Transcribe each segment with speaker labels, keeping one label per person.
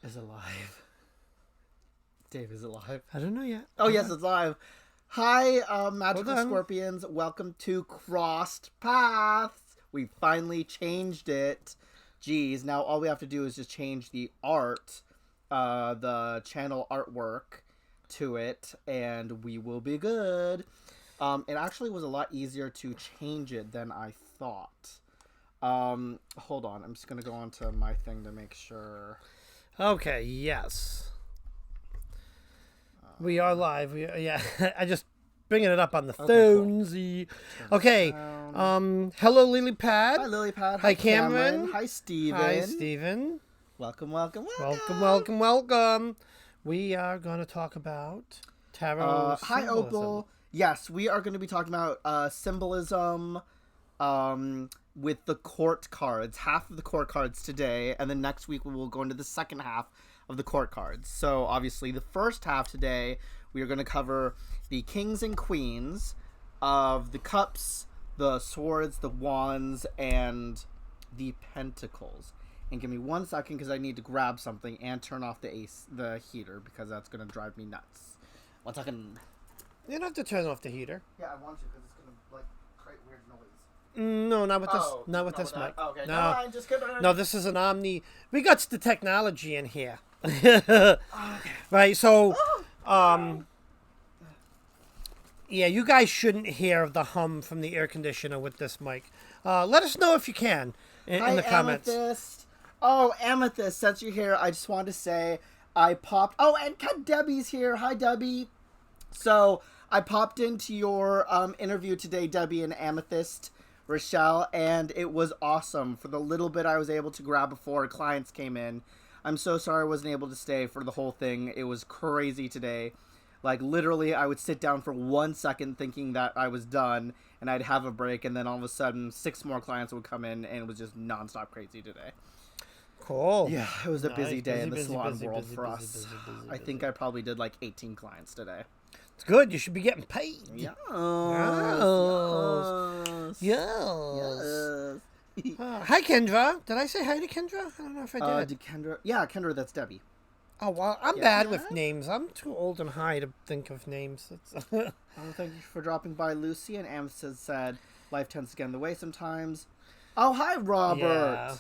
Speaker 1: Is it live? Dave, is it live?
Speaker 2: I don't know yet.
Speaker 1: Oh, yes, it's live. Hi, Magical Scorpions. Welcome to Crossed Paths. We finally changed it. Geez, now all we have to do is just change the art, the channel artwork to it, and we will be good. It actually was a lot easier to change it than I thought. Hold on. I'm just going to go onto my thing to make sure.
Speaker 2: Okay, yes. We are live. Yeah, I just bringing it up on the phones. Okay. Hello, Lily Pad.
Speaker 1: Hi, Lily Pad.
Speaker 2: Hi, Cameron.
Speaker 1: Hi, Steven.
Speaker 2: Hi, Steven.
Speaker 1: Welcome, welcome, welcome.
Speaker 2: Welcome, welcome, welcome. We are going to talk about tarot
Speaker 1: Hi,
Speaker 2: symbolism.
Speaker 1: Opal. Yes, we are going to be talking about symbolism with the court cards. Half of the court cards today, and then next week we will go into the second half of the court cards. So obviously the first half today, we are going to cover the kings and queens of the cups, the swords, the wands, and the pentacles. And give me 1 second because I need to grab something and turn off the heater because that's going to drive me nuts. 1 second.
Speaker 2: You don't have to turn off the heater.
Speaker 1: Yeah, I want to because it's going to like create weird noise.
Speaker 2: No, not with this. Not with this mic.
Speaker 1: Oh, okay.
Speaker 2: No,
Speaker 1: just kidding.
Speaker 2: No, this is an Omni. We got the technology in here. Okay. Right. So, yeah, you guys shouldn't hear the hum from the air conditioner with this mic. Let us know if you can in the comments.
Speaker 1: Amethyst. Oh, Amethyst, since you're here, I just wanted to say I popped. Oh, and Debbie's here. Hi, Debbie. So I popped into your interview today, Debbie and Amethyst, Rochelle, and it was awesome. For the little bit I was able to grab before clients came in. I'm so sorry I wasn't able to stay for the whole thing. It was crazy today. Like, literally, I would sit down for 1 second thinking that I was done, and I'd have a break, and then all of a sudden, 6 more clients would come in, and it was just nonstop crazy today.
Speaker 2: Cool.
Speaker 1: Yeah, it was a busy day in the salon world for us. I think I probably did like 18 clients today.
Speaker 2: It's good. You should be getting paid.
Speaker 1: Yes.
Speaker 2: Yes. Yes. Hi, Kendra. Did I say hi to Kendra? I don't know if I did.
Speaker 1: Kendra? Yeah, Kendra, that's Debbie.
Speaker 2: Oh, well, I'm bad with names. I'm too old and high to think of names.
Speaker 1: Thank you for dropping by, Lucy. And Amethyst said, life tends to get in the way sometimes. Oh, hi, Robert.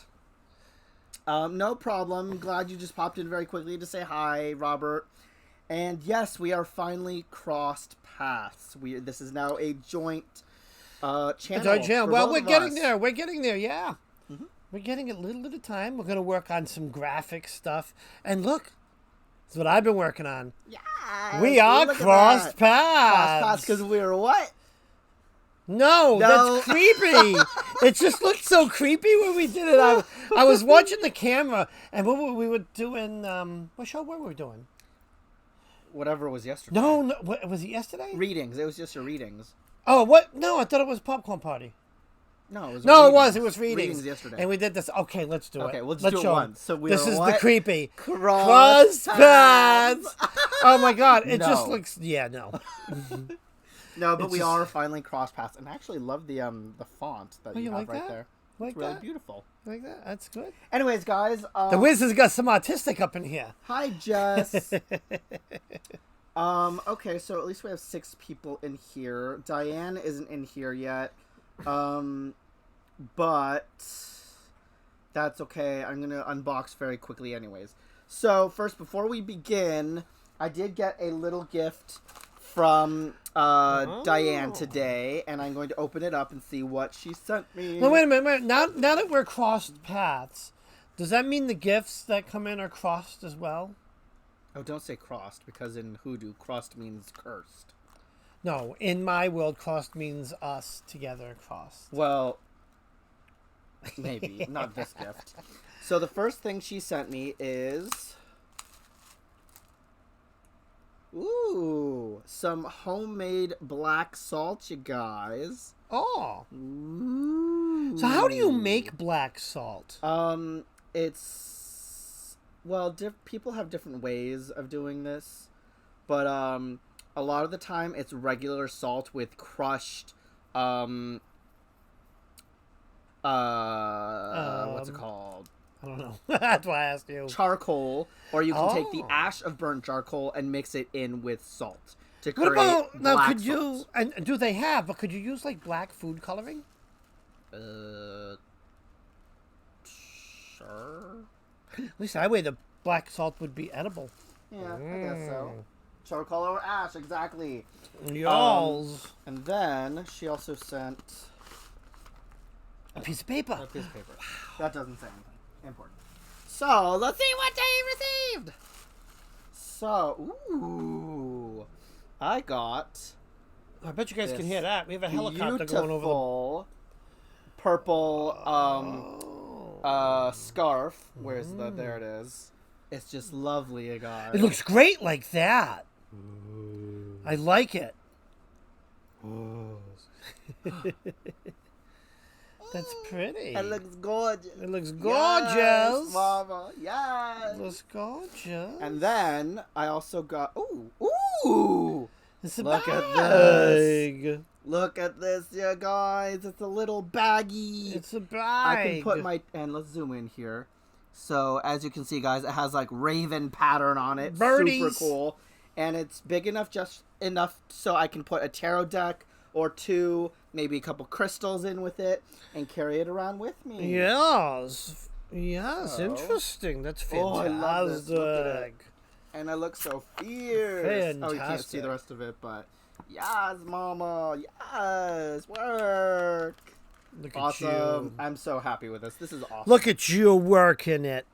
Speaker 1: Yeah. No problem. Glad you just popped in very quickly to say hi, Robert. And yes, we are finally crossed paths. This is now a joint channel.
Speaker 2: Well, we're getting there. We're getting there, yeah. Mm-hmm. We're getting it little at a time. We're going to work on some graphic stuff. And look, that's what I've been working on.
Speaker 1: Yeah.
Speaker 2: We are crossed paths.
Speaker 1: Crossed paths because we're what?
Speaker 2: No, that's creepy. It just looked so creepy when we did it. I was watching the camera, and we were doing, what show were we doing?
Speaker 1: Whatever it was yesterday.
Speaker 2: No, was it yesterday?
Speaker 1: Readings. It was just your readings.
Speaker 2: Oh, what? No, I thought it was Popcorn Party.
Speaker 1: No, it was
Speaker 2: readings. It was readings.
Speaker 1: Readings yesterday.
Speaker 2: And we did this. Okay, let's do it.
Speaker 1: Okay, let's do it once. So
Speaker 2: this is the creepy.
Speaker 1: Cross paths.
Speaker 2: Oh my God. It just looks, no.
Speaker 1: No, but we are finally cross paths. And I actually love the font that you have
Speaker 2: like
Speaker 1: right
Speaker 2: that?
Speaker 1: there.
Speaker 2: Like
Speaker 1: it's really
Speaker 2: that?
Speaker 1: beautiful.
Speaker 2: Like that? That's good.
Speaker 1: Anyways, guys.
Speaker 2: The Wizards got some artistic up in here.
Speaker 1: Hi, Jess. Okay, so at least we have 6 people in here. Diane isn't in here yet. But that's okay. I'm going to unbox very quickly anyways. So, first, before we begin, I did get a little gift from Diane today, and I'm going to open it up and see what she sent me.
Speaker 2: No, wait a minute. Now that we're crossed paths, does that mean the gifts that come in are crossed as well?
Speaker 1: Oh, don't say crossed, because in Hoodoo, crossed means cursed.
Speaker 2: No, in my world, crossed means us together crossed.
Speaker 1: Well, maybe. Not this gift. So the first thing she sent me is... Ooh, some homemade black salt, you guys.
Speaker 2: Oh.
Speaker 1: Ooh.
Speaker 2: So how do you make black salt?
Speaker 1: It's... Well, people have different ways of doing this. But, a lot of the time, it's regular salt with crushed, what's it called?
Speaker 2: I don't know. That's why I asked you.
Speaker 1: charcoal, or you can take the ash of burnt charcoal and mix it in with salt to
Speaker 2: What
Speaker 1: create
Speaker 2: about now?
Speaker 1: black
Speaker 2: Could you
Speaker 1: salt.
Speaker 2: and do they have? But could you use like black food coloring?
Speaker 1: Sure.
Speaker 2: At least that way the black salt would be edible.
Speaker 1: Yeah, I guess so. Charcoal or ash, exactly.
Speaker 2: Y'alls.
Speaker 1: And then she also sent
Speaker 2: A piece of paper.
Speaker 1: a piece of paper. That doesn't say anything important. So let's see what they received. So, ooh, I got
Speaker 2: I bet you guys can hear that. We have a helicopter
Speaker 1: beautiful
Speaker 2: going over
Speaker 1: purple scarf. Where's the? There it is. It's just lovely, you guys.
Speaker 2: It looks great like that. I like it. That's pretty.
Speaker 1: It looks gorgeous.
Speaker 2: It looks
Speaker 1: Yes,
Speaker 2: gorgeous.
Speaker 1: Mama. Yes.
Speaker 2: It looks gorgeous.
Speaker 1: And then I also got ooh.
Speaker 2: It's a
Speaker 1: Look
Speaker 2: bag.
Speaker 1: at this. Look at this, you guys. It's a little baggie.
Speaker 2: It's a bag.
Speaker 1: I can put my and let's zoom in here. So as you can see, guys, it has like raven pattern on it.
Speaker 2: Birdies.
Speaker 1: Super cool. And it's big enough, just enough so I can put a tarot deck or two, maybe a couple crystals in with it, and carry it around with me.
Speaker 2: Yes. Yes,
Speaker 1: So-
Speaker 2: interesting. That's
Speaker 1: Oh, I
Speaker 2: fantastic.
Speaker 1: love this. Look at it. And I look so fierce. Oh, you can't see the rest of it, but yes, mama. Yes, work.
Speaker 2: Look at
Speaker 1: Awesome.
Speaker 2: you.
Speaker 1: I'm so happy with this. This is awesome.
Speaker 2: Look at you working it.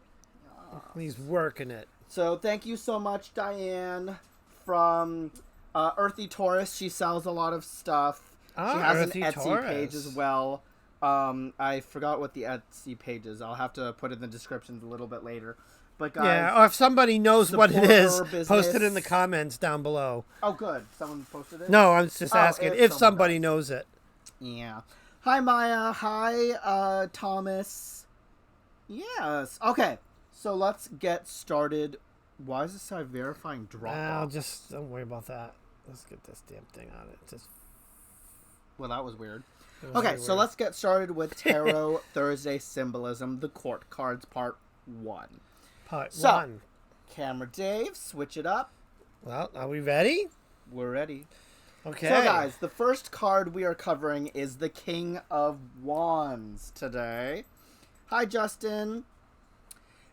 Speaker 2: He's working it.
Speaker 1: So thank you so much, Diane, from Earthy Taurus. She sells a lot of stuff. She has
Speaker 2: Earthy
Speaker 1: an Etsy
Speaker 2: Taurus.
Speaker 1: page as well. I forgot what the Etsy page is. I'll have to put it in the description a little bit later. But guys,
Speaker 2: Yeah, or if somebody knows what it
Speaker 1: support
Speaker 2: is,
Speaker 1: her
Speaker 2: post it in
Speaker 1: business.
Speaker 2: the comments down below.
Speaker 1: oh good, someone posted it.
Speaker 2: No, I'm just
Speaker 1: Oh,
Speaker 2: asking
Speaker 1: if
Speaker 2: if
Speaker 1: someone
Speaker 2: somebody
Speaker 1: does.
Speaker 2: knows it.
Speaker 1: Yeah. Hi Maya. Hi Thomas. Yes. Okay. So let's get started. Why is this side verifying drop off?
Speaker 2: Just don't worry about that. Let's get this damn thing on it. Just
Speaker 1: Well, that was weird.
Speaker 2: it was
Speaker 1: Okay,
Speaker 2: really
Speaker 1: so
Speaker 2: weird.
Speaker 1: let's get started with Tarot Thursday Symbolism, the Court Cards, Part 1.
Speaker 2: Part
Speaker 1: So-
Speaker 2: 1.
Speaker 1: Camera Dave, switch it up.
Speaker 2: Well, are we ready?
Speaker 1: We're ready.
Speaker 2: Okay.
Speaker 1: So, guys, the first card we are covering is the King of Wands today. Hi, Justin.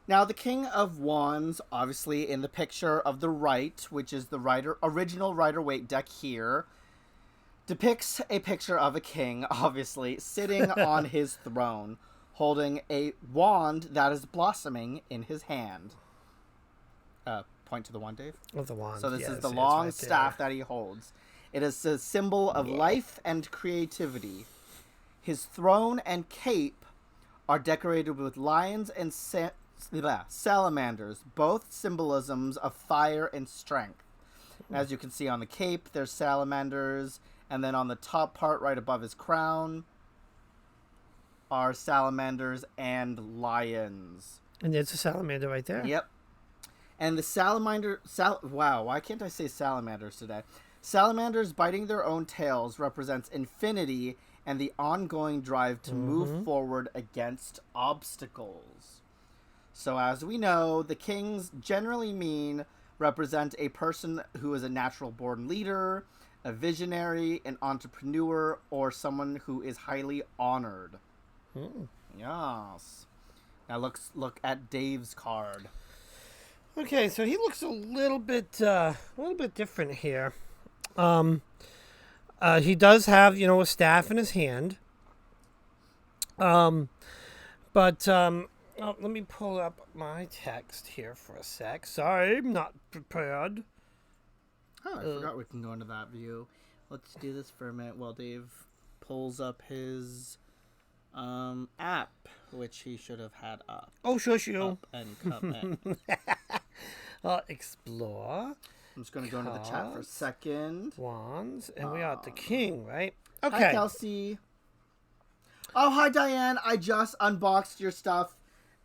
Speaker 1: Now, the King of Wands, obviously in the picture of the right, which is the original Rider Waite deck here, depicts a picture of a king, obviously, sitting on his throne, holding a wand that is blossoming in his hand. Point to the wand, Dave.
Speaker 2: With the wand.
Speaker 1: So this
Speaker 2: yes,
Speaker 1: is the
Speaker 2: it's
Speaker 1: long
Speaker 2: right
Speaker 1: staff
Speaker 2: there.
Speaker 1: that he holds. It is a symbol of life and creativity. His throne and cape are decorated with lions and salamanders, both symbolisms of fire and strength. As you can see on the cape, there's salamanders, and then on the top part right above his crown are salamanders and lions.
Speaker 2: And there's a salamander right there.
Speaker 1: Yep. And the salamander... wow, why can't I say salamanders today? Salamanders biting their own tails represents infinity and the ongoing drive to move forward against obstacles. So as we know, the kings generally represent a person who is a natural-born leader, a visionary, an entrepreneur, or someone who is highly honored. Yes. Now look at Dave's card.
Speaker 2: Okay, so he looks a little bit different here. He does have, a staff in his hand. But let me pull up my text here for a sec. Sorry, I'm not prepared.
Speaker 1: Oh, I forgot we can go into that view. Let's do this for a minute while Dave pulls up his app, which he should have had up.
Speaker 2: Oh, shush you.
Speaker 1: Up and come in.
Speaker 2: Explore.
Speaker 1: I'm just going to go into the chat for a second.
Speaker 2: Wands. And we are at the king, right?
Speaker 1: Hi,
Speaker 2: Okay.
Speaker 1: Kelsey. Oh, hi, Diane. I just unboxed your stuff.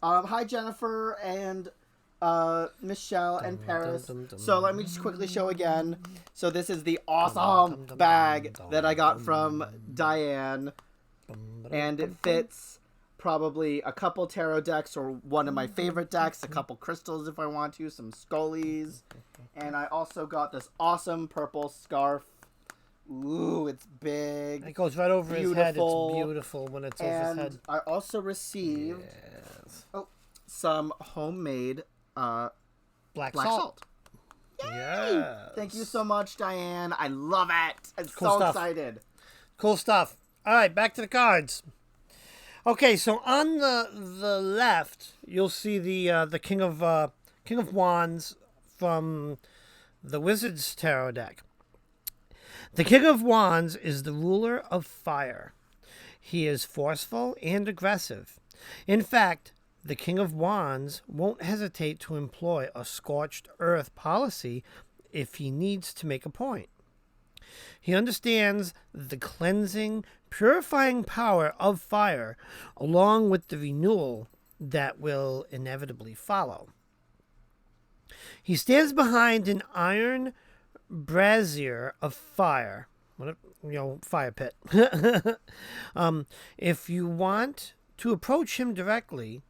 Speaker 1: Hi, Jennifer and Michelle and Paris. So let me just quickly show again. So this is the awesome bag that I got from Diane. And it fits probably a couple tarot decks or one of my favorite decks, a couple crystals if I want to, some Scullies. And I also got this awesome purple scarf. Ooh, it's big.
Speaker 2: It goes right over his head. It's beautiful when it's over his head.
Speaker 1: I also received some homemade
Speaker 2: black salt.
Speaker 1: Yay!
Speaker 2: Yes.
Speaker 1: Thank you so much, Diane. I love it. I'm
Speaker 2: Cool stuff.
Speaker 1: Excited.
Speaker 2: Cool stuff. All right, back to the cards. Okay, so on the left, you'll see the King of Wands from the Wizards Tarot deck. The King of Wands is the ruler of fire. He is forceful and aggressive. In fact, the King of Wands won't hesitate to employ a scorched earth policy if he needs to make a point. He understands the cleansing, purifying power of fire, along with the renewal that will inevitably follow. He stands behind an iron brazier of fire, fire pit. If you want to approach him directly,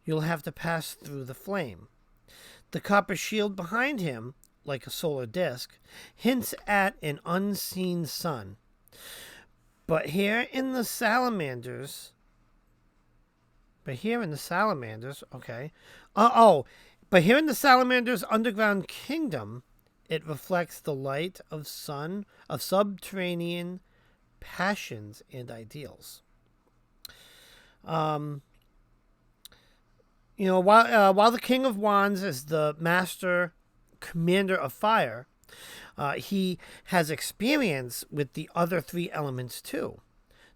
Speaker 2: you'll have to pass through the flame. The copper shield behind him, like a solar disk, hints at an unseen sun. But here in the salamanders, but here in the salamanders underground kingdom, it reflects the light of subterranean passions and ideals. While the King of Wands is the master commander of fire, he has experience with the other three elements too.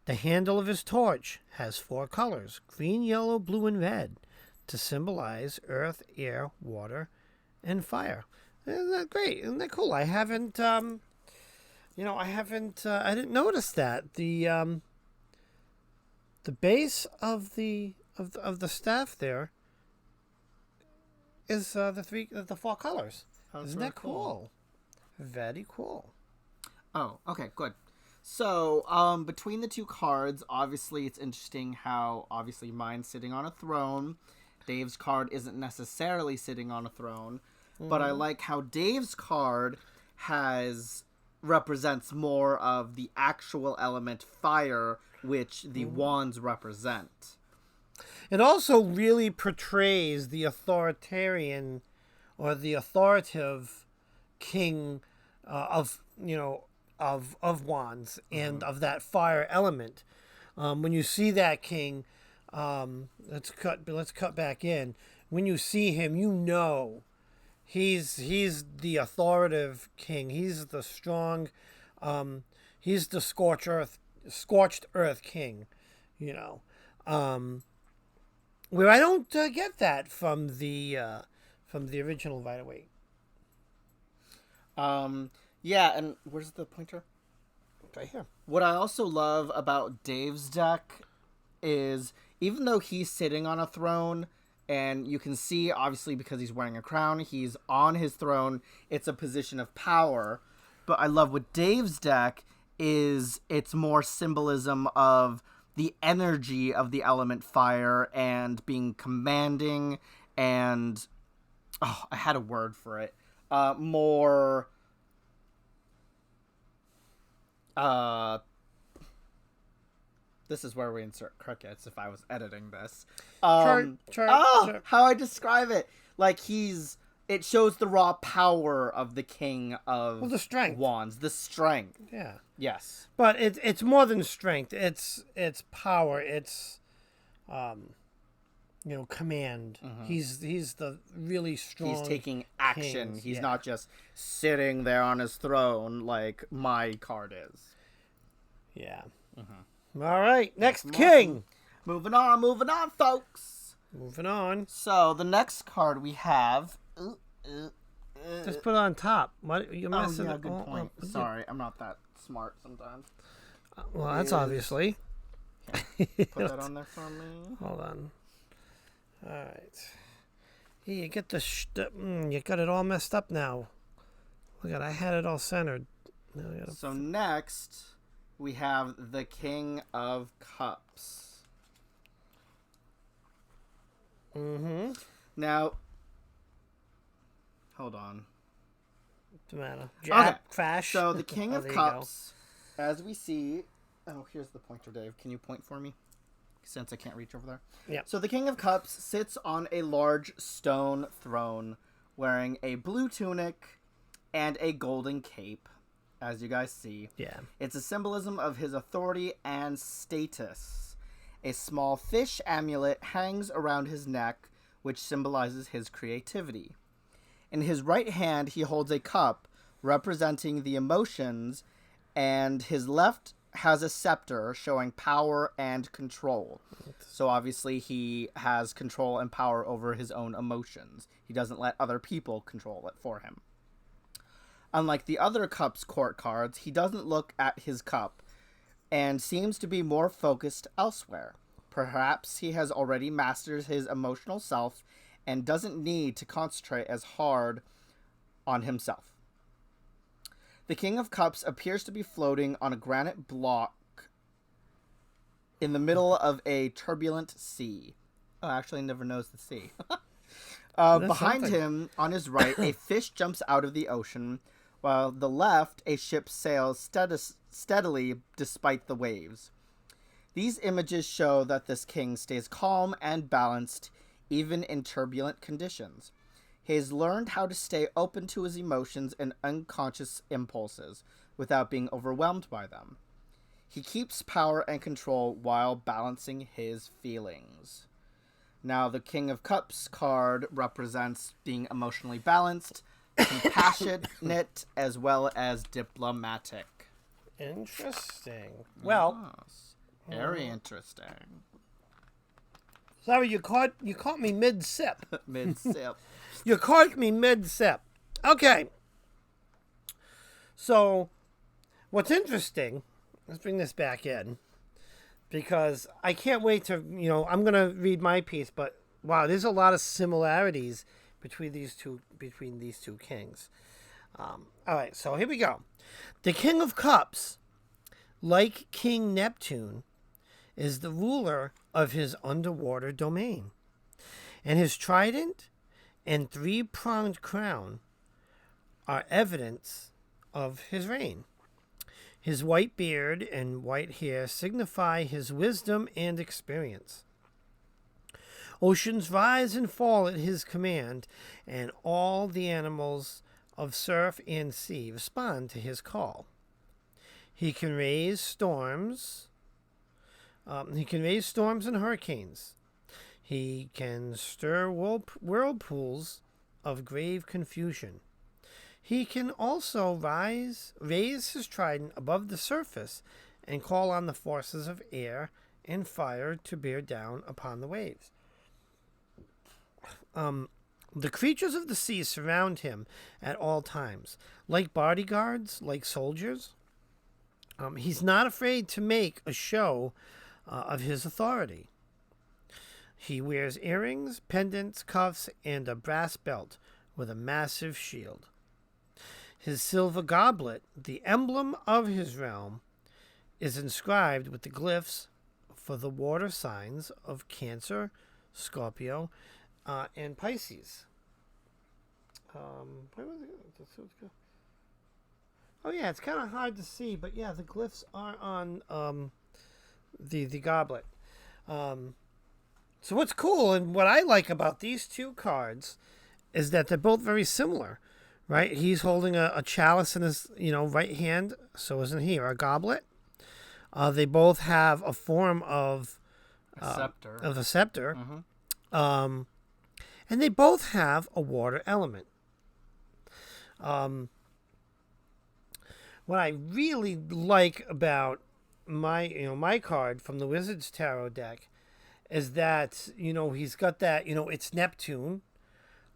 Speaker 2: The handle of his torch has 4 colors: green, yellow, blue, and red, to symbolize earth, air, water, and fire. Isn't that great? Isn't that cool? I didn't notice that. The base of the staff there is the 4 colors. Isn't that cool? Very cool.
Speaker 1: Oh, okay, good. So, between the two cards, obviously it's interesting how, obviously, mine's sitting on a throne. Dave's card isn't necessarily sitting on a throne. Mm-hmm. But I like how Dave's card represents more of the actual element fire, which the wands represent.
Speaker 2: It also really portrays the authoritarian or the authoritative king of wands and of that fire element. When you see that king, let's cut back in. When you see him, you know he's the authoritative king. He's the strong. He's the scorched earth king. Where I don't get that from the original Rider Waite.
Speaker 1: Yeah, and where's the pointer?
Speaker 2: Right here.
Speaker 1: What I also love about Dave's deck is, even though he's sitting on a throne, and you can see, obviously, because he's wearing a crown, he's on his throne, it's a position of power. But I love what Dave's deck is, it's more symbolism of the energy of the element fire and being commanding and... Oh, I had a word for it. More... this is where we insert crickets if I was editing this. How I describe it. Like, it shows the raw power of the King of
Speaker 2: the strength.
Speaker 1: Wands. The strength.
Speaker 2: Yeah.
Speaker 1: Yes.
Speaker 2: But it's more than strength. It's power. It's command. Mm-hmm. He's the really strong.
Speaker 1: He's taking action.
Speaker 2: Kings.
Speaker 1: He's not just sitting there on his throne like my card is.
Speaker 2: Yeah. Mm-hmm. All right, next king.
Speaker 1: Moving on, folks.
Speaker 2: Moving on.
Speaker 1: So the next card we have.
Speaker 2: Just put it on top. What you're messing?
Speaker 1: Oh, yeah, good point. Sorry, I'm not that smart sometimes.
Speaker 2: Well, that's obviously.
Speaker 1: Put that on there for me.
Speaker 2: Hold on. All right. Yeah, you get you got it all messed up now. Look at, I had it all centered.
Speaker 1: So next, we have the King of Cups.
Speaker 2: Mm-hmm.
Speaker 1: Now, hold on.
Speaker 2: What's the matter? Jab,
Speaker 1: Okay.
Speaker 2: crash.
Speaker 1: So the King of
Speaker 2: there you
Speaker 1: Cups, as we see... Oh, here's the pointer, Dave. Can you point for me? Since I can't reach over there.
Speaker 2: Yep.
Speaker 1: So the King of Cups sits on a large stone throne wearing a blue tunic and a golden cape, as you guys see.
Speaker 2: Yeah.
Speaker 1: It's a symbolism of his authority and status. A small fish amulet hangs around his neck, which symbolizes his creativity. In his right hand, he holds a cup representing the emotions, and his left has a scepter showing power and control. So obviously he has control and power over his own emotions. He doesn't let other people control it for him. Unlike the other Cups court cards, he doesn't look at his cup and seems to be more focused elsewhere. Perhaps he has already mastered his emotional self and doesn't need to concentrate as hard on himself. The King of Cups appears to be floating on a granite block in the middle of a turbulent sea. Oh, actually, never knows the sea. Behind him, on his right, a fish jumps out of the ocean, while the left, a ship sails steadily despite the waves. These images show that this king stays calm and balanced even in turbulent conditions. He has learned how to stay open to his emotions and unconscious impulses without being overwhelmed by them. He keeps power and control while balancing his feelings. Now, the King of Cups card represents being emotionally balanced, compassionate, as well as diplomatic.
Speaker 2: Interesting. Well,
Speaker 1: Yes. Very interesting.
Speaker 2: sorry, you caught me mid-sip.
Speaker 1: Mid-sip.
Speaker 2: You caught me mid-sip. Okay. So, what's interesting, let's bring this back in, because I can't wait to, I'm going to read my piece, but wow, there's a lot of similarities between these two kings. All right, so here we go. The King of Cups, like King Neptune, is the ruler of his underwater domain, and his trident and three-pronged crown are evidence of his reign. His white beard and white hair signify his wisdom and experience. Oceans rise and fall at his command, and all the animals of surf and sea respond to his call. He can raise storms. And hurricanes. He can stir whirlpools of grave confusion. He can also raise his trident above the surface and call on the forces of air and fire to bear down upon the waves. The creatures of the sea surround him at all times, like bodyguards, like soldiers. He's not afraid to make a show of his authority. He wears earrings, pendants, cuffs, and a brass belt with a massive shield. His silver goblet, the emblem of his realm, is inscribed with the glyphs for the water signs of Cancer, Scorpio, and Pisces. Where was it? Oh yeah, it's kind of hard to see, but yeah, the glyphs are on the goblet. So what's cool and what I like about these two cards is that they're both very similar, right? He's holding a chalice in his right hand, so isn't he? Or a goblet. They both have a form of
Speaker 1: A scepter.
Speaker 2: Of a scepter.
Speaker 1: Mm-hmm.
Speaker 2: And they both have a water element. What I really like about my card from the Wizards Tarot deck is that he's got that it's Neptune,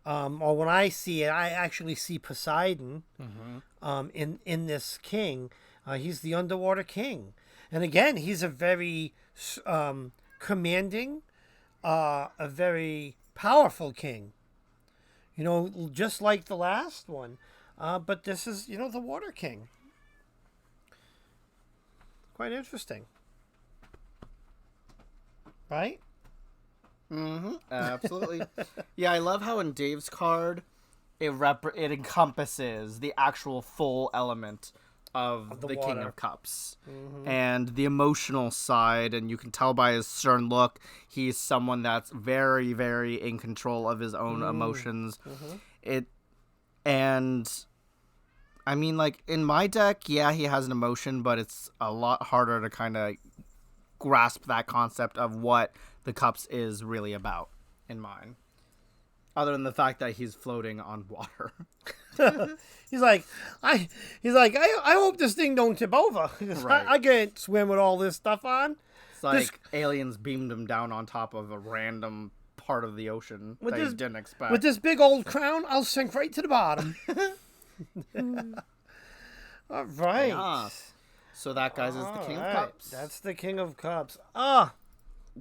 Speaker 2: or when I see it, I actually see Poseidon.
Speaker 1: Mm-hmm.
Speaker 2: In this king, he's the underwater king, and again he's a very commanding, a very powerful king. Just like the last one, but this is the water king. Quite interesting, right?
Speaker 1: Absolutely. Yeah, I love how in Dave's card, it encompasses the actual full element of the King
Speaker 2: water.
Speaker 1: of Cups. And the emotional side, and you can tell by his stern look, he's someone that's very, very in control of his own emotions. And I mean, like, in my deck, yeah, he has an emotion, but it's a lot harder to kind of grasp that concept of what the Cups is really about in mine. Other than the fact that he's floating on water.
Speaker 2: He's like, I hope this thing don't tip over.
Speaker 1: Right.
Speaker 2: I can't swim with all this stuff on.
Speaker 1: It's like aliens beamed him down on top of a random part of the ocean that you didn't expect.
Speaker 2: With this big old crown, I'll sink right to the bottom. All right.
Speaker 1: Yes. So that, guys, is the King of Cups.
Speaker 2: That's the King of Cups.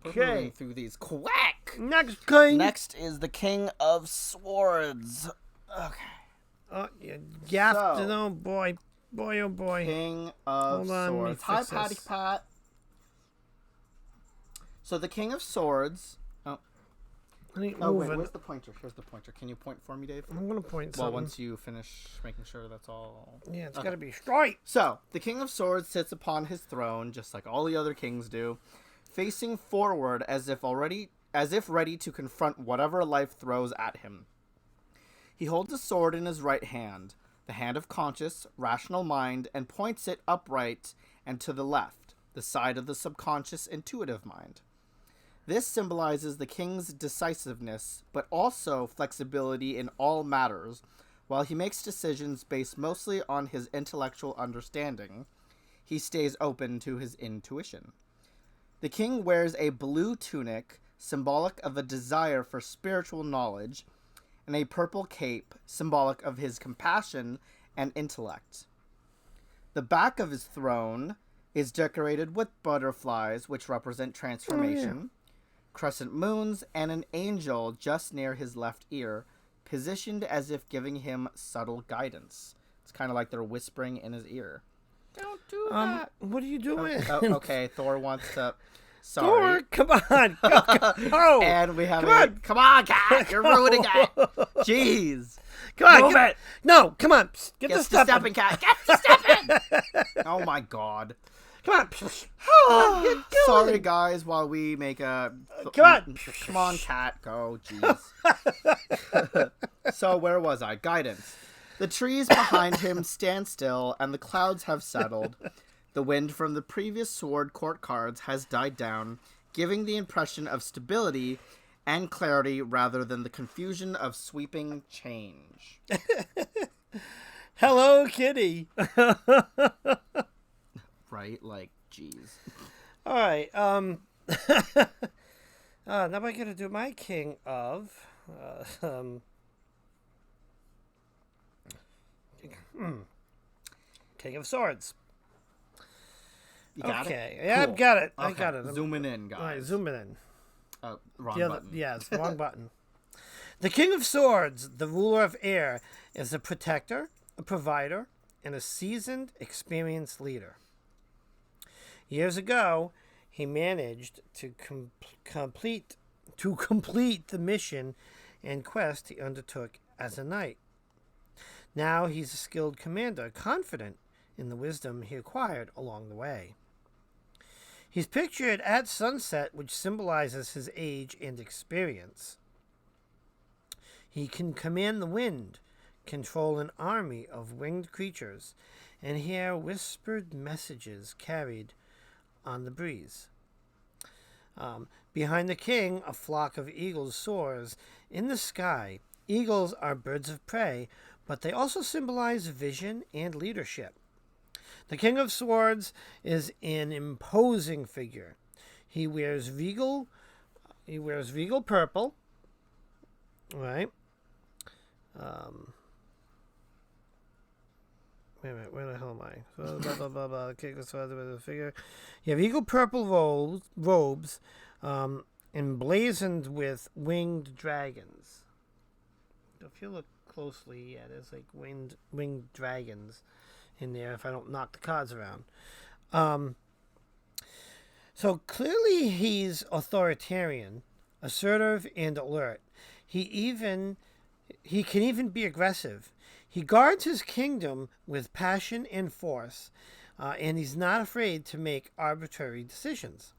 Speaker 2: Okay.
Speaker 1: We're moving through these. Quack!
Speaker 2: Next king.
Speaker 1: Next is the King of Swords. Okay.
Speaker 2: Oh, yeah. Oh, boy. Boy, oh, boy.
Speaker 1: King of Swords. Hi, Patty Pat. So the King of Swords. Wait, where's the pointer? Here's the pointer. Can you point for me, Dave?
Speaker 2: I'm going to point something.
Speaker 1: Well, once you finish making sure that's all...
Speaker 2: Yeah, it's got to be straight.
Speaker 1: So, the King of Swords sits upon his throne, just like all the other kings do, facing forward as if ready to confront whatever life throws at him. He holds a sword in his right hand, the hand of conscious, rational mind, and points it upright and to the left, the side of the subconscious, intuitive mind. This symbolizes the king's decisiveness, but also flexibility in all matters. While he makes decisions based mostly on his intellectual understanding, he stays open to his intuition. The king wears a blue tunic, symbolic of a desire for spiritual knowledge, and a purple cape, symbolic of his compassion and intellect. The back of his throne is decorated with butterflies, which represent transformation, crescent moons, and an angel just near his left ear, positioned as if giving him subtle guidance. It's kind of like they're whispering in his ear. Don't do that.
Speaker 2: What are you doing?
Speaker 1: Okay, Thor wants to... Sorry.
Speaker 2: Thor, come on. Go.
Speaker 1: And we have Come on, cat. You're ruining it. Jeez.
Speaker 2: Come on.
Speaker 1: Move it.
Speaker 2: No, come on. Get the
Speaker 1: stepping, cat. Get to stepping. Oh, my God.
Speaker 2: Come on.
Speaker 1: Sorry, guys, while we make a...
Speaker 2: Come
Speaker 1: on, cat. Go. Jeez. So, where was I? Guidance. The trees behind him stand still, and the clouds have settled. The wind from the previous sword court cards has died down, giving the impression of stability and clarity rather than the confusion of sweeping change.
Speaker 2: Hello, kitty.
Speaker 1: Right? Like, jeez.
Speaker 2: All right. Now I got to do my King of... King of Swords.
Speaker 1: You got
Speaker 2: it?
Speaker 1: Cool.
Speaker 2: Yeah, I've got it.
Speaker 1: Okay.
Speaker 2: I got it.
Speaker 1: Zooming in, guys.
Speaker 2: All right, zooming in.
Speaker 1: Wrong button.
Speaker 2: Yes, wrong button. The King of Swords, the ruler of air, is a protector, a provider, and a seasoned, experienced leader. Years ago, he managed to complete the mission and quest he undertook as a knight. Now he's a skilled commander, confident in the wisdom he acquired along the way. He's pictured at sunset, which symbolizes his age and experience. He can command the wind, control an army of winged creatures, and hear whispered messages carried on the breeze. Behind the king, a flock of eagles soars in the sky. Eagles are birds of prey, but they also symbolize vision and leadership. The King of Swords is an imposing figure. He wears regal purple. Right. Wait a minute, where the hell am I? Blah, blah, blah, blah. Okay, let's start with the figure. You have eagle purple robes, emblazoned with winged dragons. If you look closely, yeah, there's like winged dragons in there if I don't knock the cards around. So clearly he's authoritarian, assertive, and alert. He can even be aggressive. He guards his kingdom with passion and force, and he's not afraid to make arbitrary decisions.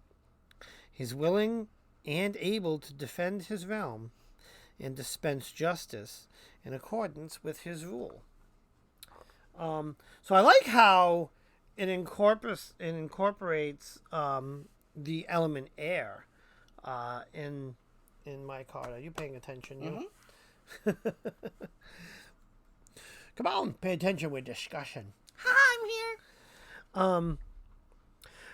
Speaker 2: He's willing and able to defend his realm and dispense justice in accordance with his rule. So I like how it incorporates the element air in my card. Are you paying attention? You? Come on, pay attention. We're discussion.
Speaker 1: Hi, I'm here.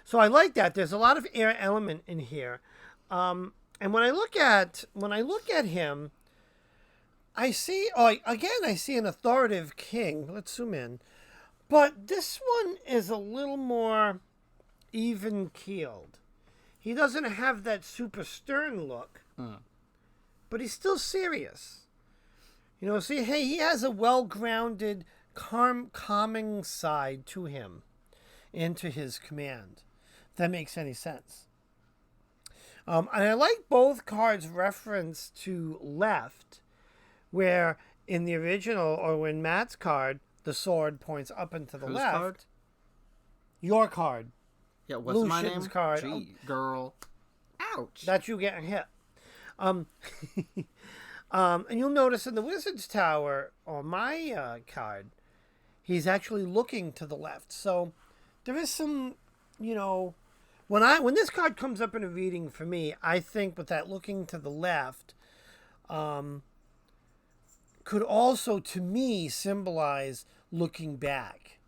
Speaker 2: So I like that. There's a lot of air element in here, and when I look at him, I see I see an authoritative king. Let's zoom in, but this one is a little more even keeled. He doesn't have that super stern look, but he's still serious. You know, see, hey, he has a well-grounded, calming side to him and to his command. If that makes any sense. And I like both cards' reference to left, where in the original, or in Matt's card, the sword points up and to the left.
Speaker 1: Card?
Speaker 2: Your card.
Speaker 1: Yeah, what's my name?
Speaker 2: Card.
Speaker 1: Gee, girl. Ouch.
Speaker 2: That's you getting hit. And you'll notice in the Wizard's Tower, on my card, he's actually looking to the left. So there is some, you know, when this card comes up in a reading for me, I think with that looking to the left, could also, to me, symbolize looking back,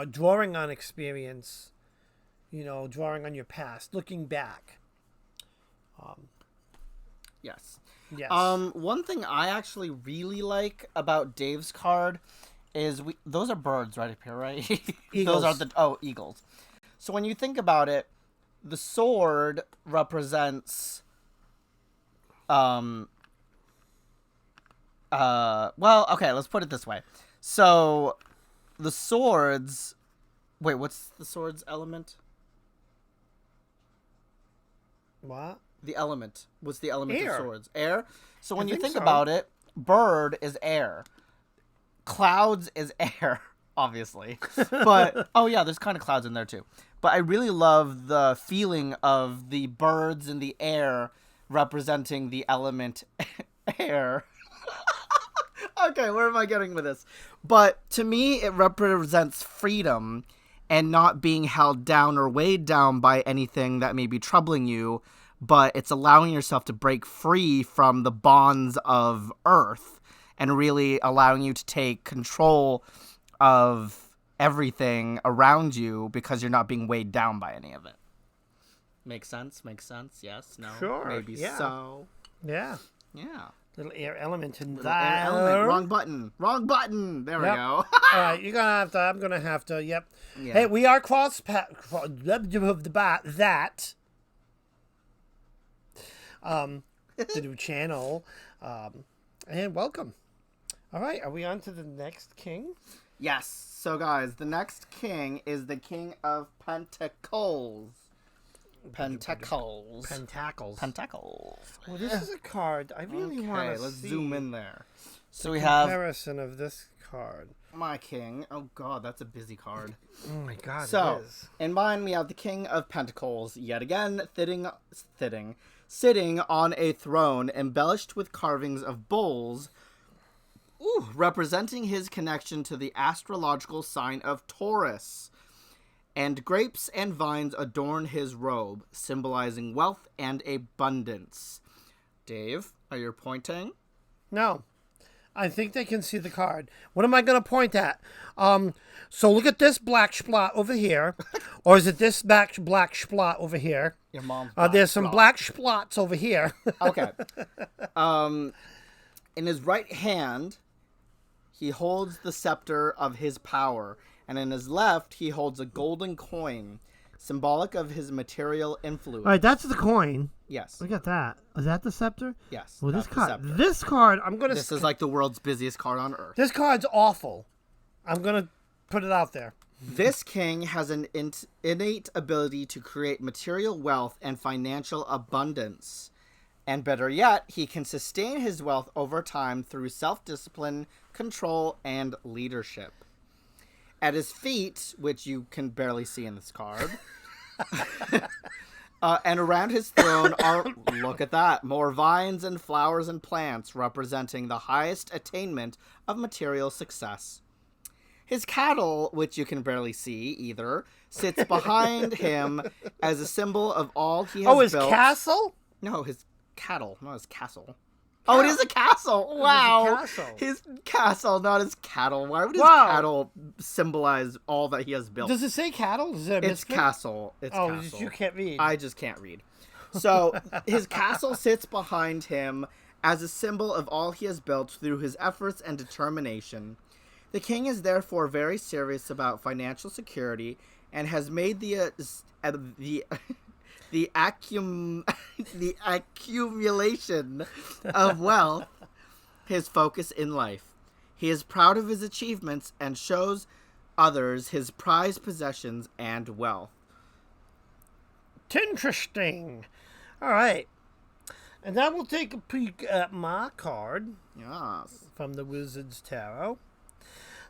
Speaker 2: drawing on experience, you know, drawing on your past, looking back.
Speaker 1: Yes.
Speaker 2: Yes.
Speaker 1: One thing I actually really like about Dave's card is those are birds right up here, right?
Speaker 2: Eagles.
Speaker 1: Those are eagles. So when you think about it, the sword represents well, okay, let's put it this way. So the swords, wait, what's the sword's element?
Speaker 2: What?
Speaker 1: The element. What's the element
Speaker 2: Air.
Speaker 1: of swords? Air. So when you think
Speaker 2: so.
Speaker 1: about it, bird is air. Clouds is air, obviously. But, oh yeah, there's kind of clouds in there too. But I really love the feeling of the birds in the air representing the element air. Okay, where am I getting with this? But to me, it represents freedom and not being held down or weighed down by anything that may be troubling you, but it's allowing yourself to break free from the bonds of Earth and really allowing you to take control of everything around you because you're not being weighed down by any of it. Makes sense? Makes sense? Yes? No?
Speaker 2: Sure.
Speaker 1: Maybe
Speaker 2: yeah.
Speaker 1: So?
Speaker 2: Yeah.
Speaker 1: Yeah.
Speaker 2: Little air element in
Speaker 1: Little
Speaker 2: that.
Speaker 1: air element. Wrong button. Wrong button. There we go.
Speaker 2: All right, you're gonna have to. I'm gonna have to. Yep.
Speaker 1: Yeah.
Speaker 2: Hey, we are that. The new channel. And welcome. All right, are we on to the next king?
Speaker 1: Yes. So, guys, the next king is the King of Pentacles. Pentacles.
Speaker 2: Pentacles.
Speaker 1: Pentacles.
Speaker 2: Well, this is a card I really want to see.
Speaker 1: Let's zoom in there. So we
Speaker 2: comparison of this card.
Speaker 1: my king. Oh god, that's a busy card.
Speaker 2: Oh my god,
Speaker 1: So,
Speaker 2: it is.
Speaker 1: in mine we have the King of Pentacles, yet again sitting on a throne embellished with carvings of bulls, representing his connection to the astrological sign of Taurus. And grapes and vines adorn his robe, symbolizing wealth and abundance. Dave, are you pointing?
Speaker 2: No. I think they can see the card. What am I going to point at? So look at this black splot over here. Or is it this black splot over here?
Speaker 1: Your mom's
Speaker 2: there's some black splots over here.
Speaker 1: Okay. In his right hand, he holds the scepter of his power. And in his left, he holds a golden coin, symbolic of his material influence.
Speaker 2: All right, that's the coin.
Speaker 1: Yes.
Speaker 2: Look at that. Is that the scepter?
Speaker 1: Yes.
Speaker 2: Well,
Speaker 1: that's the scepter.
Speaker 2: this card, I'm going to...
Speaker 1: This is like the world's busiest card on Earth.
Speaker 2: This card's awful. I'm going to put it out there.
Speaker 1: This king has an innate ability to create material wealth and financial abundance. And better yet, he can sustain his wealth over time through self-discipline, control, and leadership. At his feet, which you can barely see in this card, and around his throne are, look at that, more vines and flowers and plants representing the highest attainment of material success. His cattle, which you can barely see either, sits behind him as a symbol of all he has built.
Speaker 2: Oh, his castle?
Speaker 1: No, his cattle, not his castle. Oh, it is a castle. Wow. His castle, not his cattle. Why would his cattle symbolize all that he has built?
Speaker 2: Does it say cattle?
Speaker 1: It's castle. It's
Speaker 2: oh,
Speaker 1: castle.
Speaker 2: You can't read.
Speaker 1: I just can't read. So his castle sits behind him as a symbol of all he has built through his efforts and determination. The king is therefore very serious about financial security and has made the accumulation of wealth his focus in life. He is proud of his achievements and shows others his prized possessions and wealth.
Speaker 2: Interesting. All right. And now we'll take a peek at my card.
Speaker 1: Yes.
Speaker 2: From the Wizards Tarot.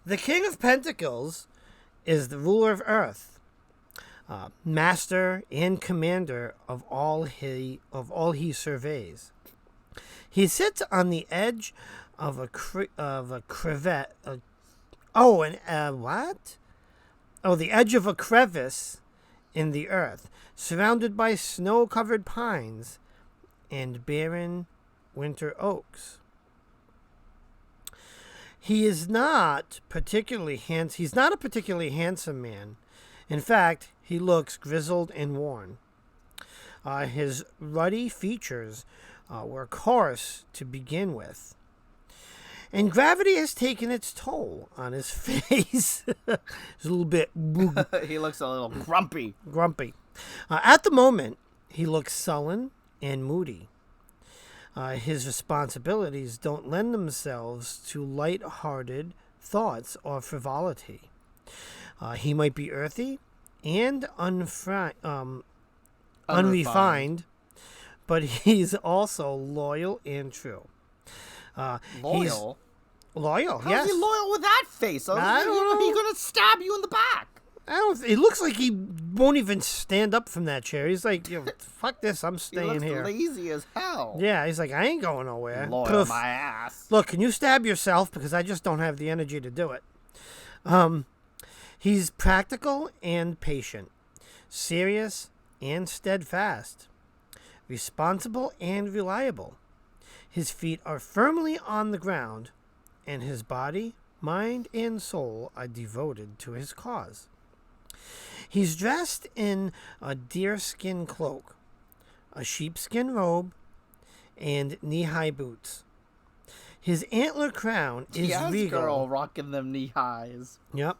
Speaker 2: The King of Pentacles is the ruler of Earth, master and commander of all he surveys. He sits on the edge of a crevasse. The edge of a crevice in the earth, surrounded by snow-covered pines and barren winter oaks. He's not a particularly handsome man. In fact, he looks grizzled and worn. His ruddy features were coarse to begin with. And gravity has taken its toll on his face. He's a little bit...
Speaker 1: He looks a little grumpy.
Speaker 2: At the moment, he looks sullen and moody. His responsibilities don't lend themselves to light-hearted thoughts or frivolity. He might be earthy and unrefined, but he's also loyal and true.
Speaker 1: Loyal?
Speaker 2: Loyal,
Speaker 1: How's
Speaker 2: yes.
Speaker 1: he loyal with that face?
Speaker 2: I don't know.
Speaker 1: He's going to stab you in the back.
Speaker 2: It looks like he won't even stand up from that chair. He's like, fuck this, I'm staying here.
Speaker 1: He looks lazy as hell.
Speaker 2: Yeah, he's like, I ain't going nowhere.
Speaker 1: Loyal my ass.
Speaker 2: Look, can you stab yourself? Because I just don't have the energy to do it. He's practical and patient, serious and steadfast, responsible and reliable. His feet are firmly on the ground, and his body, mind, and soul are devoted to his cause. He's dressed in a deerskin cloak, a sheepskin robe, and knee-high boots. His antler crown is regal.
Speaker 1: Girl rocking them knee highs.
Speaker 2: Yep.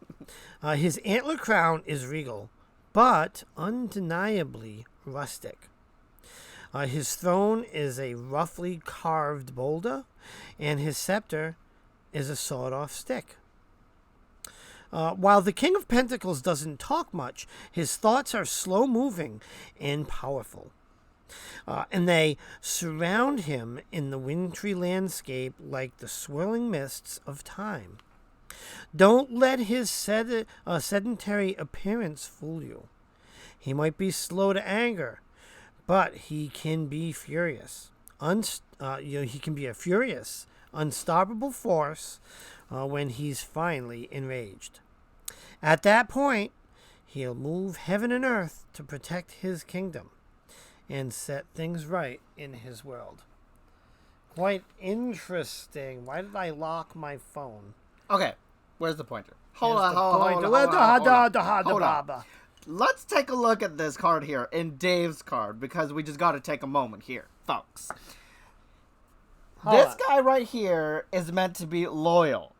Speaker 2: His antler crown is regal, but undeniably rustic. His throne is a roughly carved boulder, and his scepter is a sawed-off stick. While the King of Pentacles doesn't talk much, his thoughts are slow-moving and powerful. And they surround him in the wintry landscape like the swirling mists of time. Don't let his sedentary appearance fool you. He might be slow to anger, but he can be furious. He can be a furious, unstoppable force when he's finally enraged. At that point, he'll move heaven and earth to protect his kingdom and set things right in his world. Quite interesting. Why did I lock my phone?
Speaker 1: Okay, where's the pointer?
Speaker 2: Hold on.
Speaker 1: Let's take a look at this card here in Dave's card, because we just got to take a moment here, folks. This guy right here is meant to be loyal.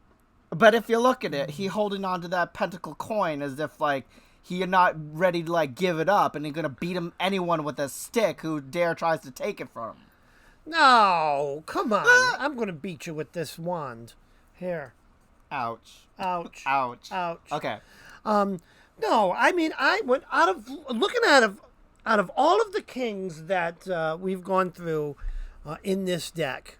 Speaker 1: But if you look at it, he holding on to that pentacle coin as if, like, he not ready to, like, give it up, and he's going to beat anyone with a stick who tries to take it from him.
Speaker 2: No, come on. I'm going to beat you with this wand. Here.
Speaker 1: Ouch.
Speaker 2: Ouch.
Speaker 1: Ouch.
Speaker 2: Ouch.
Speaker 1: Okay.
Speaker 2: No, I mean, I went out of all of the kings that we've gone through in this deck.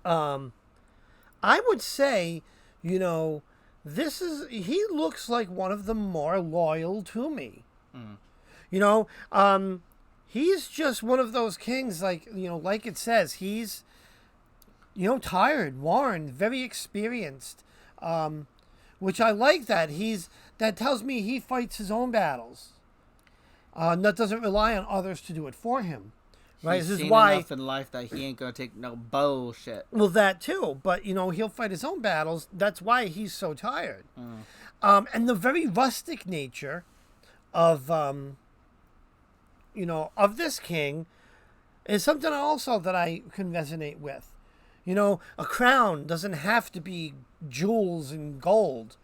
Speaker 2: I would say, he looks like one of the more loyal to me. He's just one of those kings, like it says, he's, tired, worn, very experienced, which I like that. That tells me he fights his own battles. That doesn't rely on others to do it for him. Right?
Speaker 1: He's
Speaker 2: this is
Speaker 1: seen
Speaker 2: why
Speaker 1: enough in life that he ain't gonna take no bullshit.
Speaker 2: Well, that too, but he'll fight his own battles. That's why he's so tired. And the very rustic nature of of this king is something also that I can resonate with. A crown doesn't have to be jewels and gold,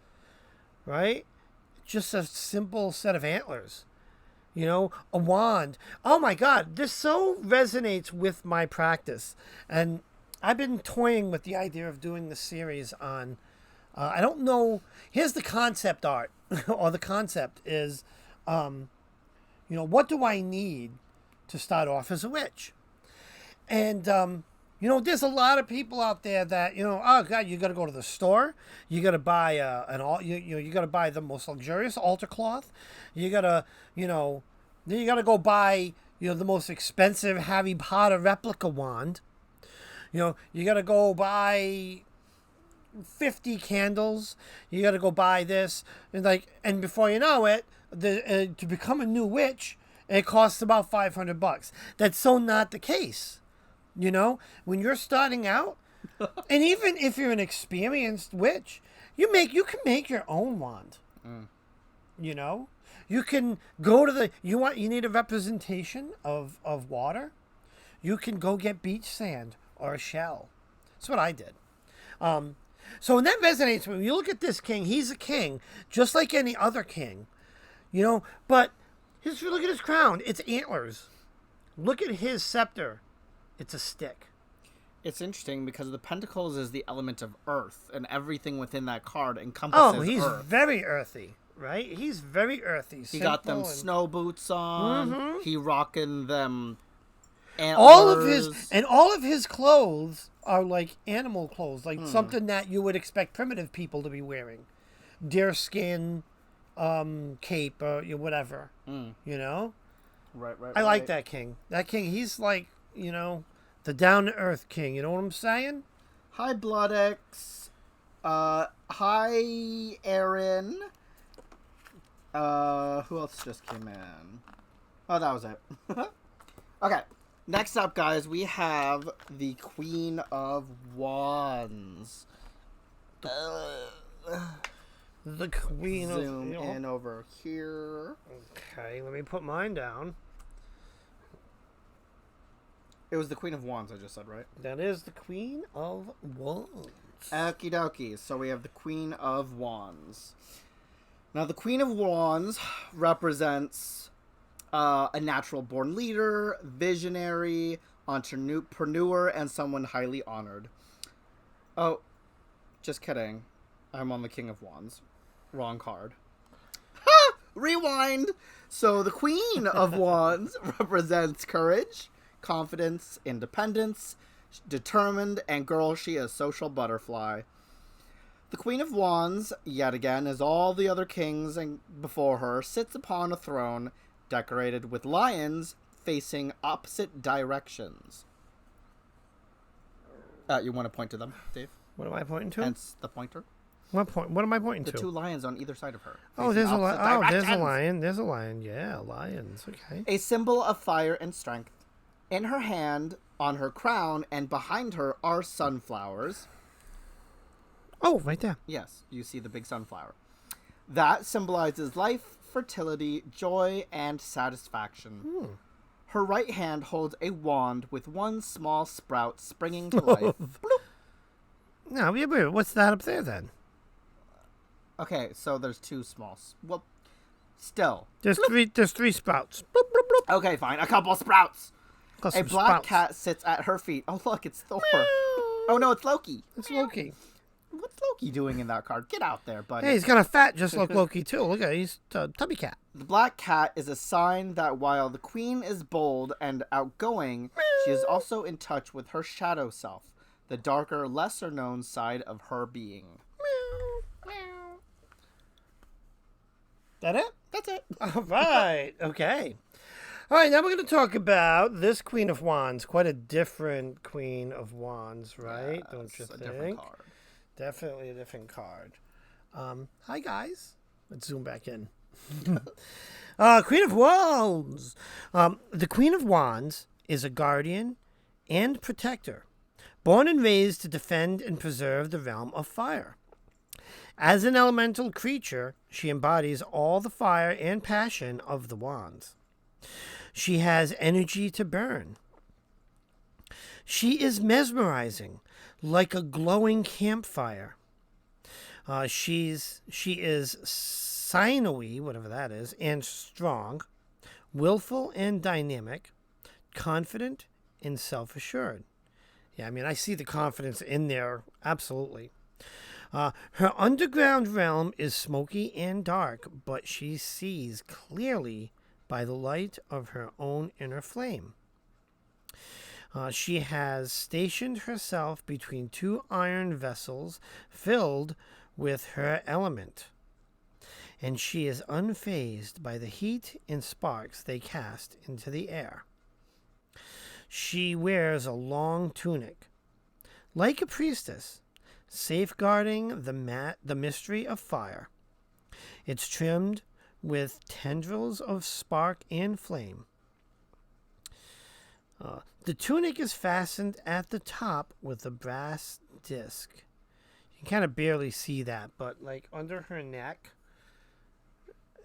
Speaker 2: right? Just a simple set of antlers. A wand. Oh my God, this so resonates with my practice. And I've been toying with the idea of doing the series on, I don't know, here's the concept art, or the concept is, what do I need to start off as a witch? And, there's a lot of people out there that, oh God, you got to go to the store. You got to buy you got to buy the most luxurious altar cloth. You got to, then you got to go buy, the most expensive Harry Potter replica wand. You got to go buy 50 candles. You got to go buy this. And before you know it, to become a new witch, it costs about $500. That's so not the case. When you're starting out, and even if you're an experienced witch, you can make your own wand. You can go to you need a representation of water. You can go get beach sand or a shell. That's what I did. So that resonates when you look at this king. He's a king, just like any other king. But look at his crown. It's antlers. Look at his scepter. It's a stick.
Speaker 1: It's interesting because the Pentacles is the element of earth, and everything within that card encompasses
Speaker 2: earth. He's very earthy, right? He's very earthy.
Speaker 1: He got them snow boots on. Mm-hmm. He rocking them antlers.
Speaker 2: All of his clothes are like animal clothes, like something that you would expect primitive people to be wearing. Deerskin, cape, or whatever.
Speaker 1: Right.
Speaker 2: I like that king. That king, he's like, the down-to-earth king. You know what I'm saying?
Speaker 1: Hi, Blood X. Hi, Aaron. Who else just came in? Oh, that was it. Okay. Next up, guys, we have the Queen of Wands.
Speaker 2: The Queen of...
Speaker 1: Zoom in over here.
Speaker 2: Okay, let me put mine down.
Speaker 1: It was the Queen of Wands, I just said, right?
Speaker 2: That is the Queen of Wands.
Speaker 1: Okie dokie. So we have the Queen of Wands. Now, the Queen of Wands represents a natural-born leader, visionary, entrepreneur, and someone highly honored. Oh, just kidding. I'm on the King of Wands. Wrong card. Ha! Rewind! So the Queen of Wands represents courage, confidence, independence, determined, and girl, she is social butterfly. The Queen of Wands, yet again, as all the other kings before her, sits upon a throne decorated with lions facing opposite directions. You want to point to them, Dave?
Speaker 2: What am I pointing to?
Speaker 1: Hence the pointer.
Speaker 2: What am I pointing to?
Speaker 1: The two lions on either side of her.
Speaker 2: Oh, there's a lion. Oh, there's a lion. There's a lion. Yeah, lions. Okay.
Speaker 1: A symbol of fire and strength. In her hand, on her crown, and behind her are sunflowers.
Speaker 2: Oh, right there.
Speaker 1: Yes, you see the big sunflower. That symbolizes life, fertility, joy, and satisfaction. Her right hand holds a wand with one small sprout springing to life.
Speaker 2: No, what's that up there then?
Speaker 1: Okay, so there's two small. Well, still.
Speaker 2: There's three sprouts.
Speaker 1: Okay, fine. A couple sprouts. A black
Speaker 2: sprouts.
Speaker 1: cat sits at her feet. Oh, look, it's Thor. Oh, no, it's Loki.
Speaker 2: It's Loki.
Speaker 1: What's Loki doing in that card? Get out there, buddy.
Speaker 2: Hey, he's kind of fat, just like Loki, too. Look at it. He's a tubby cat.
Speaker 1: The black cat is a sign that while the queen is bold and outgoing, She is also in touch with her shadow self, the darker, lesser-known side of her being.
Speaker 2: That it?
Speaker 1: That's it.
Speaker 2: All right. Okay. All right, now we're going to talk about this Queen of Wands. Quite a different Queen of Wands, right?
Speaker 1: Yeah,
Speaker 2: Don't you
Speaker 1: it's a
Speaker 2: think?
Speaker 1: different card.
Speaker 2: Definitely a different card. Hi, guys. Let's zoom back in. Queen of Wands. The Queen of Wands is a guardian and protector, born and raised to defend and preserve the realm of fire. As an elemental creature, she embodies all the fire and passion of the wands. She has energy to burn. She is mesmerizing, like a glowing campfire. She is sinewy, whatever that is, and strong, willful and dynamic, confident and self-assured. Yeah, I mean, I see the confidence in there, absolutely. Her underground realm is smoky and dark, but she sees clearly by the light of her own inner flame. She has stationed herself between two iron vessels filled with her element, and she is unfazed by the heat and sparks they cast into the air. She wears a long tunic, like a priestess, safeguarding the mystery of fire. It's trimmed with tendrils of spark and flame. The tunic is fastened at the top with a brass disc. You can kind of barely see that, but like under her neck,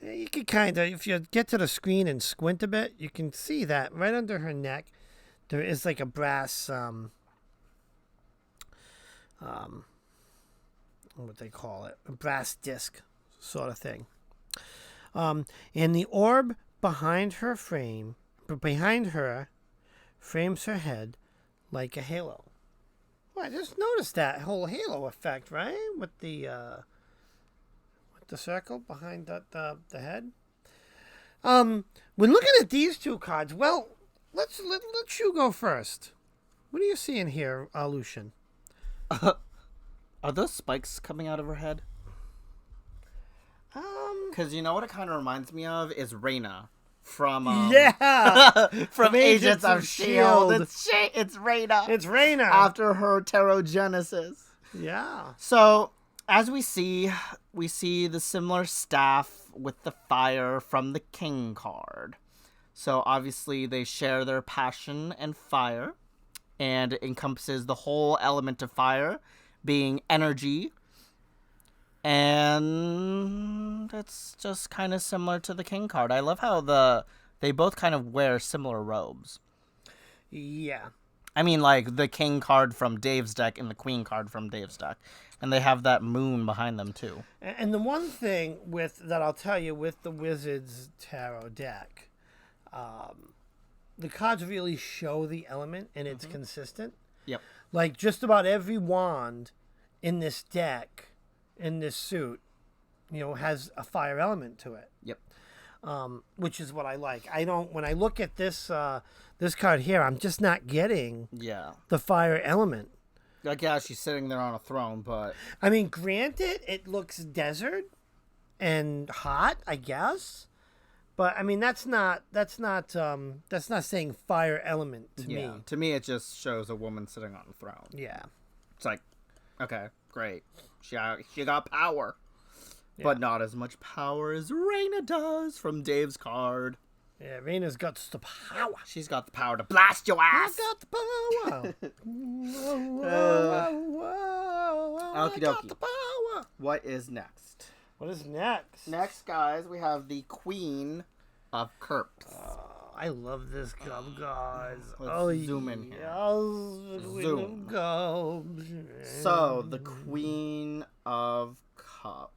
Speaker 2: you can kind of, if you get to the screen and squint a bit, you can see that right under her neck, there is like a brass, what they call it, a brass disc sort of thing. And the orb behind her frames her head like a halo. Well, I just noticed that whole halo effect, right? With the circle behind the head. When looking at these two cards, well, let you go first. What are you seeing here, Lucian?
Speaker 1: Are those spikes coming out of her head? Because you know what it kind of reminds me of is Reyna from from Agents of S.H.I.E.L.D. It's Reyna.
Speaker 2: It's Reyna
Speaker 1: after her tarot genesis.
Speaker 2: Yeah.
Speaker 1: So as we see the similar staff with the fire from the King card. So obviously they share their passion and fire, and it encompasses the whole element of fire being energy. And it's just kind of similar to the King card. I love how they both kind of wear similar robes.
Speaker 2: Yeah.
Speaker 1: I mean, like the King card from Dave's deck and the Queen card from Dave's deck. And they have that moon behind them, too.
Speaker 2: And the one thing that I'll tell you with the Wizards Tarot deck, the cards really show the element, and it's consistent.
Speaker 1: Yep.
Speaker 2: Like just about every wand in this deck, in this suit, has a fire element to it.
Speaker 1: Yep.
Speaker 2: Which is what I like. When I look at this this card here, I'm just not getting the fire element.
Speaker 1: Like, yeah, she's sitting there on a throne, but
Speaker 2: I mean, granted, it looks desert and hot, I guess. But I mean, that's not saying fire element to me.
Speaker 1: To me, it just shows a woman sitting on a throne.
Speaker 2: Yeah.
Speaker 1: It's like, okay, great. She got power. Yeah. But not as much power as Reyna does from Dave's card.
Speaker 2: Yeah, Reyna's got the power.
Speaker 1: She's got the power to blast your ass.
Speaker 2: I got the power.
Speaker 1: Okie dokie. What is next?
Speaker 2: What is next?
Speaker 1: Next, guys, we have the Queen of Cups.
Speaker 2: I love this cup, guys.
Speaker 1: Let's zoom in here.
Speaker 2: Zoom.
Speaker 1: So, the Queen of Cups.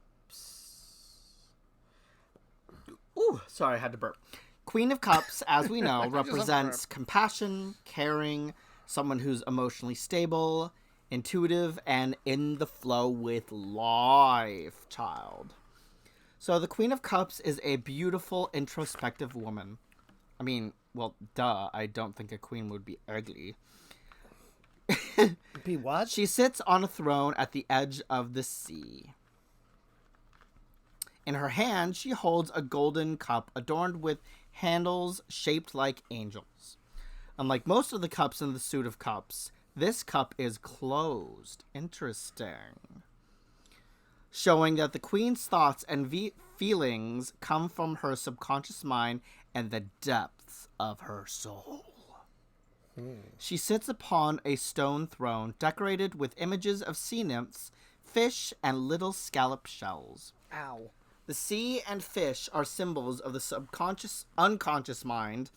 Speaker 1: Ooh, sorry, I had to burp. Queen of Cups, as we know, represents compassion, caring, someone who's emotionally stable, intuitive, and in the flow with life, child. So the Queen of Cups is a beautiful, introspective woman. I mean, well, duh, I don't think a queen would be ugly.
Speaker 2: Be what?
Speaker 1: She sits on a throne at the edge of the sea. In her hand, she holds a golden cup adorned with handles shaped like angels. Unlike most of the cups in the suit of cups, this cup is closed. Interesting. Showing that the queen's thoughts and feelings come from her subconscious mind and the depths of her soul. She sits upon a stone throne decorated with images of sea nymphs, fish, and little scallop shells.
Speaker 2: Ow.
Speaker 1: The sea and fish are symbols of the unconscious mind,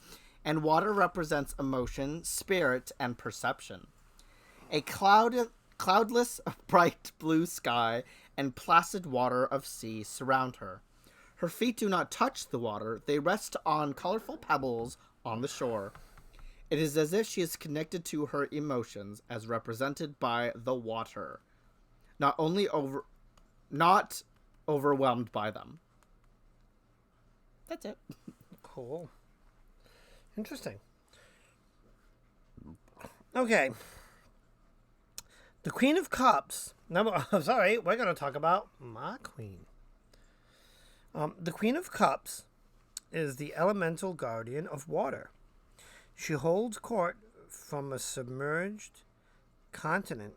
Speaker 1: and water represents emotion, spirit, and perception. A cloudless, bright blue sky and placid water of sea surround her. Her feet do not touch the water, they rest on colorful pebbles on the shore. It is as if she is connected to her emotions as represented by the water, not overwhelmed by them. That's it.
Speaker 2: Cool. Interesting. Okay. The Queen of Cups. Sorry, we're going to talk about my queen. The Queen of Cups is the elemental guardian of water. She holds court from a submerged continent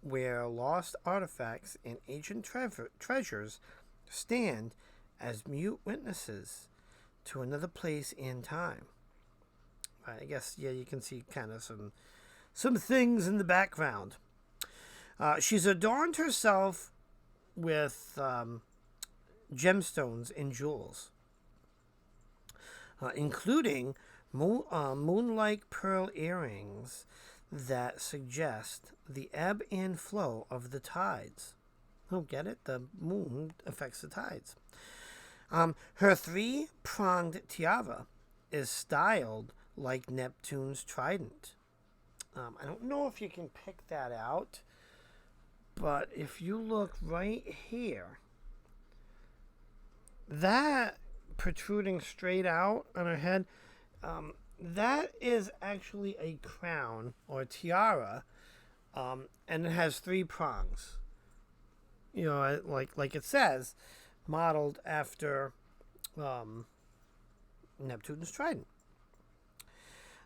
Speaker 2: where lost artifacts and ancient treasures stand as mute witnesses to another place in time. I guess, yeah, you can see kind of some things in the background. She's adorned herself with gemstones and jewels, including moon-like pearl earrings that suggest the ebb and flow of the tides. Oh, get it? The moon affects the tides. Her three-pronged tiara is styled like Neptune's trident. I don't know if you can pick that out, but if you look right here, that protruding straight out on her head, that is actually a crown or tiara, and it has three prongs. You know, like it says, modeled after Neptune's trident.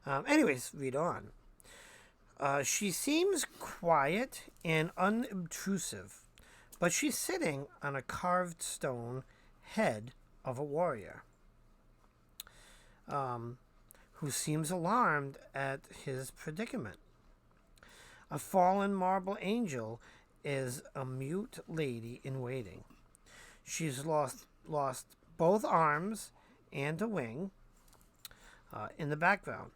Speaker 2: Anyways, read on. She seems quiet and unobtrusive, but she's sitting on a carved stone head of a warrior, who seems alarmed at his predicament. A fallen marble angel is a mute lady in waiting. She's lost both arms and a wing in the background.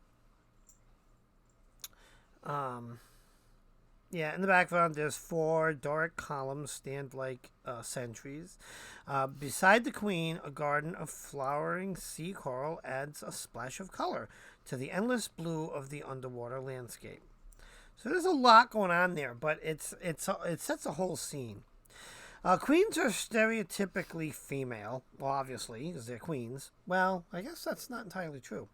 Speaker 2: In the background, there's 4 Doric columns stand like sentries. Beside the queen, a garden of flowering sea coral adds a splash of color to the endless blue of the underwater landscape. So there's a lot going on there, but it sets a whole scene. Queens are stereotypically female, well, obviously, because they're queens. Well, I guess that's not entirely true.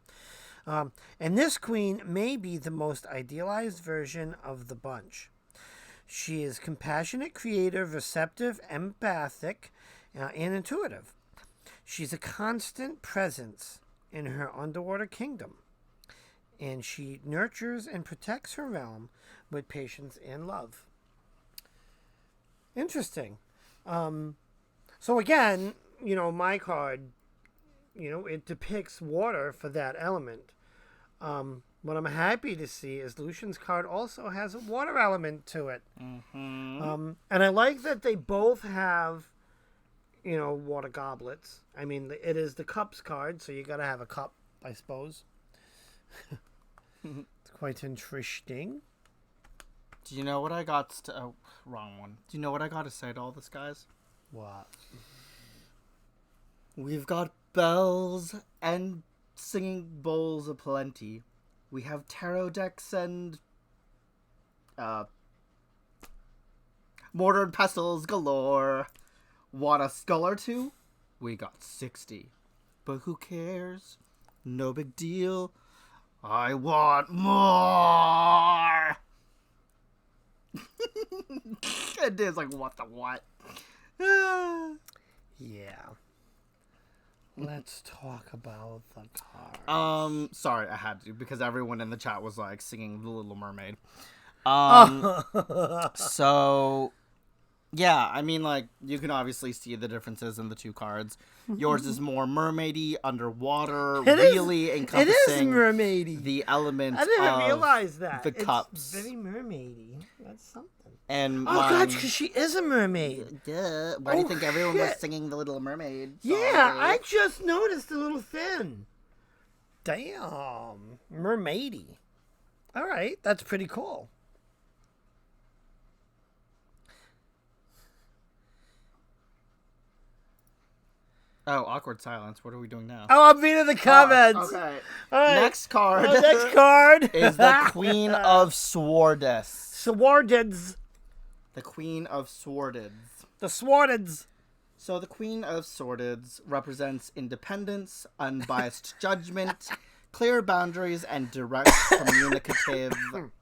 Speaker 2: And this queen may be the most idealized version of the bunch. She is compassionate, creative, receptive, empathic, and intuitive. She's a constant presence in her underwater kingdom, and she nurtures and protects her realm with patience and love. Interesting. So again, my card, it depicts water for that element. What I'm happy to see is Lucian's card also has a water element to it. Mm-hmm. And I like that they both have, water goblets. I mean, it is the cups card, so you got to have a cup, I suppose. It's quite interesting.
Speaker 1: Do you know what I got wrong one. Do you know what I got to say to all this, guys?
Speaker 2: What?
Speaker 1: We've got bells and singing bowls aplenty. We have tarot decks and mortar and pestles galore. Want a skull or two? We got 60. But who cares? No big deal. I want more. And Dave's like, what the what?
Speaker 2: Yeah. Let's talk about the cards.
Speaker 1: Sorry, I had to because everyone in the chat was like singing The Little Mermaid. So yeah, I mean, like, you can obviously see the differences in the two cards. Yours is more mermaidy, underwater, really encompassing
Speaker 2: it is mermaidy.
Speaker 1: the element
Speaker 2: I didn't
Speaker 1: of
Speaker 2: realize that.
Speaker 1: the cups.
Speaker 2: It's very mermaidy. That's something.
Speaker 1: And
Speaker 2: Oh, God, because she is a mermaid.
Speaker 1: Duh. Why do you think everyone was singing The Little Mermaid? Sorry.
Speaker 2: Yeah, I just noticed a little thin. Damn. Mermaidy. All right, that's pretty cool.
Speaker 1: Oh, awkward silence. What are we doing now?
Speaker 2: Oh, I'm reading the comments.
Speaker 1: Okay.
Speaker 2: All right.
Speaker 1: Next card.
Speaker 2: Next card
Speaker 1: is the Queen of Swords.
Speaker 2: Swordeds.
Speaker 1: The Queen of Swords.
Speaker 2: The Swordeds.
Speaker 1: So the Queen of Swords represents independence, unbiased judgment, clear boundaries, and direct communicative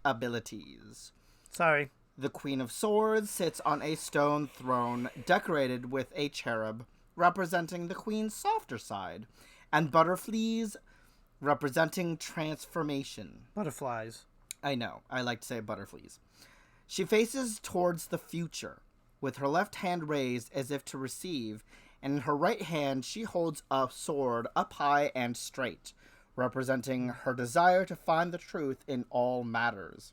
Speaker 1: abilities.
Speaker 2: Sorry.
Speaker 1: The Queen of Swords sits on a stone throne decorated with a cherub, representing the Queen's softer side, and butterflies representing transformation.
Speaker 2: Butterflies.
Speaker 1: I know. I like to say butterflies. She faces towards the future, with her left hand raised as if to receive, and in her right hand she holds a sword up high and straight, representing her desire to find the truth in all matters.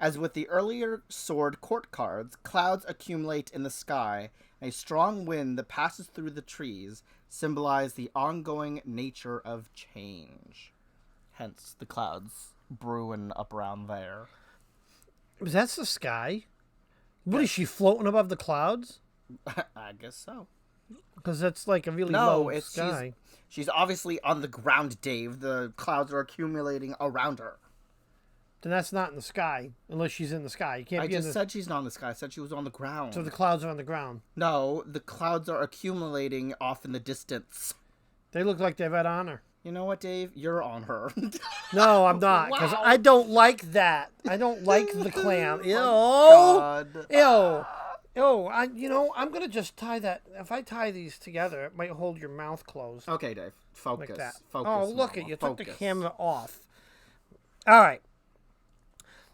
Speaker 1: As with the earlier sword court cards, clouds accumulate in the sky, and a strong wind that passes through the trees symbolize the ongoing nature of change. Hence the clouds brewing up around there.
Speaker 2: That's the sky? What is she floating above the clouds?
Speaker 1: I guess so.
Speaker 2: Because that's like a really low sky.
Speaker 1: She's obviously on the ground, Dave. The clouds are accumulating around her.
Speaker 2: Then that's not in the sky, unless she's in the sky. You can't.
Speaker 1: I just said she's not on the sky. I said she was on the ground.
Speaker 2: So the clouds are on the ground.
Speaker 1: No, the clouds are accumulating off in the distance.
Speaker 2: They look like they're right on her.
Speaker 1: You know what, Dave? You're on her.
Speaker 2: No, I'm not, because
Speaker 1: Wow.
Speaker 2: I don't like that. I don't like the clam. Ew.
Speaker 1: God.
Speaker 2: Ew. Ew. I'm going to just tie that. If I tie these together, it might hold your mouth closed.
Speaker 1: Okay, Dave. Focus.
Speaker 2: Like that.
Speaker 1: Focus.
Speaker 2: Oh, look
Speaker 1: Mama.
Speaker 2: at you.
Speaker 1: Focus.
Speaker 2: Took the camera off. All right.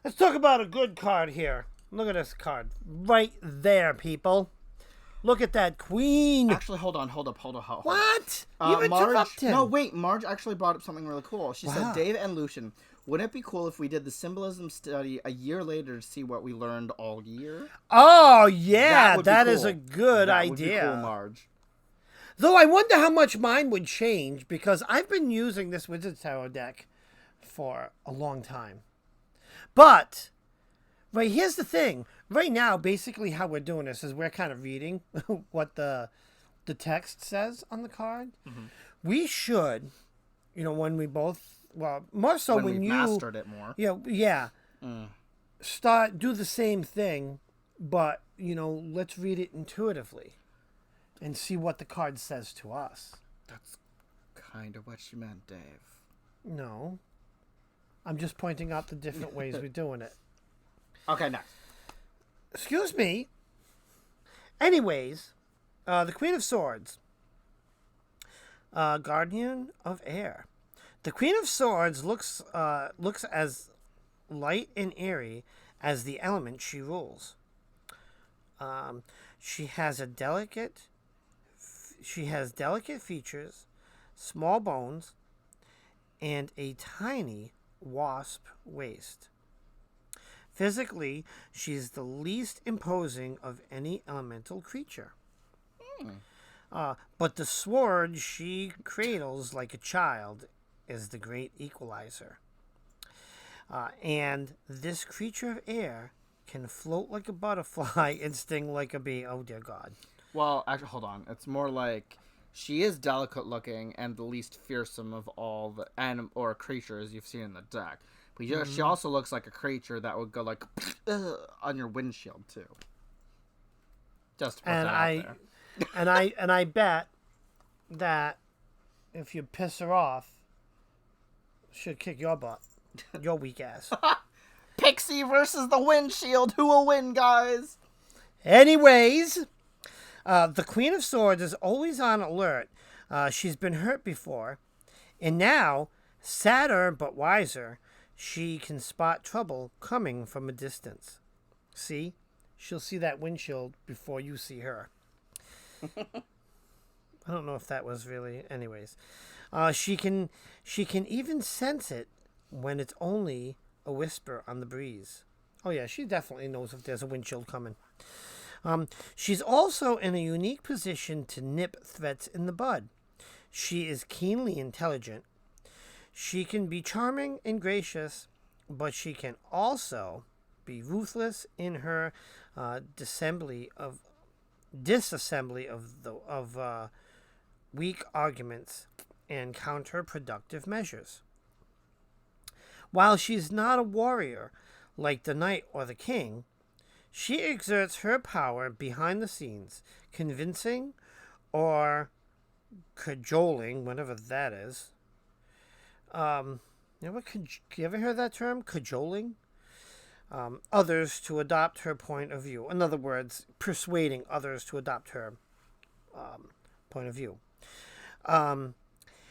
Speaker 2: Let's talk about a good card here. Look at this card. Right there, people. Look at that queen.
Speaker 1: Actually, hold on.
Speaker 2: What? You interrupted.
Speaker 1: No, wait. Marge actually brought up something really cool. She
Speaker 2: Wow.
Speaker 1: said, Dave and Lucian, wouldn't it be cool if we did the symbolism study a year later to see what we learned all year?
Speaker 2: Oh, yeah.
Speaker 1: That
Speaker 2: is
Speaker 1: cool.
Speaker 2: a good
Speaker 1: That
Speaker 2: idea.
Speaker 1: would be cool, Marge.
Speaker 2: Though I wonder how much mine would change, because I've been using this Wizards Tarot deck for a long time. But, right, here's the thing. Right now, basically how we're doing this is we're kind of reading what the text says on the card. Mm-hmm. We should, when we both, well, more so when you
Speaker 1: mastered it more.
Speaker 2: Yeah. Do the same thing, but, let's read it intuitively and see what the card says to us.
Speaker 1: That's kind of what she meant, Dave.
Speaker 2: No. I'm just pointing out the different ways we're doing it.
Speaker 1: Okay, next.
Speaker 2: Excuse me. Anyways, the Queen of Swords. Guardian of Air. The Queen of Swords looks as light and airy as the element she rules. She has delicate features, small bones, and a tiny wasp waist. Physically, she's the least imposing of any elemental creature. But the sword she cradles like a child is the great equalizer. And this creature of air can float like a butterfly and sting like a bee. Oh, dear God.
Speaker 1: Well, actually, hold on. It's more like she is delicate looking and the least fearsome of all the creatures you've seen in the deck. But she also looks like a creature that would go like on your windshield too. Just to put that out there.
Speaker 2: and I bet that if you piss her off, Should kick your butt. Your weak ass.
Speaker 1: Pixie versus the Windshield. Who will win, guys?
Speaker 2: Anyways, the Queen of Swords is always on alert. She's been hurt before. And now, sadder but wiser, she can spot trouble coming from a distance. See? She'll see that windshield before you see her. I don't know if that was really... Anyways. She can even sense it when it's only a whisper on the breeze. Oh yeah, she definitely knows if there's a windshield coming. She's also in a unique position to nip threats in the bud. She is keenly intelligent. She can be charming and gracious, but she can also be ruthless in her disassembly of weak arguments and counterproductive measures. While she's not a warrior like the knight or the king, she exerts her power behind the scenes, convincing or cajoling, whatever that is. You ever heard that term? Cajoling? Others to adopt her point of view. In other words, persuading others to adopt her point of view.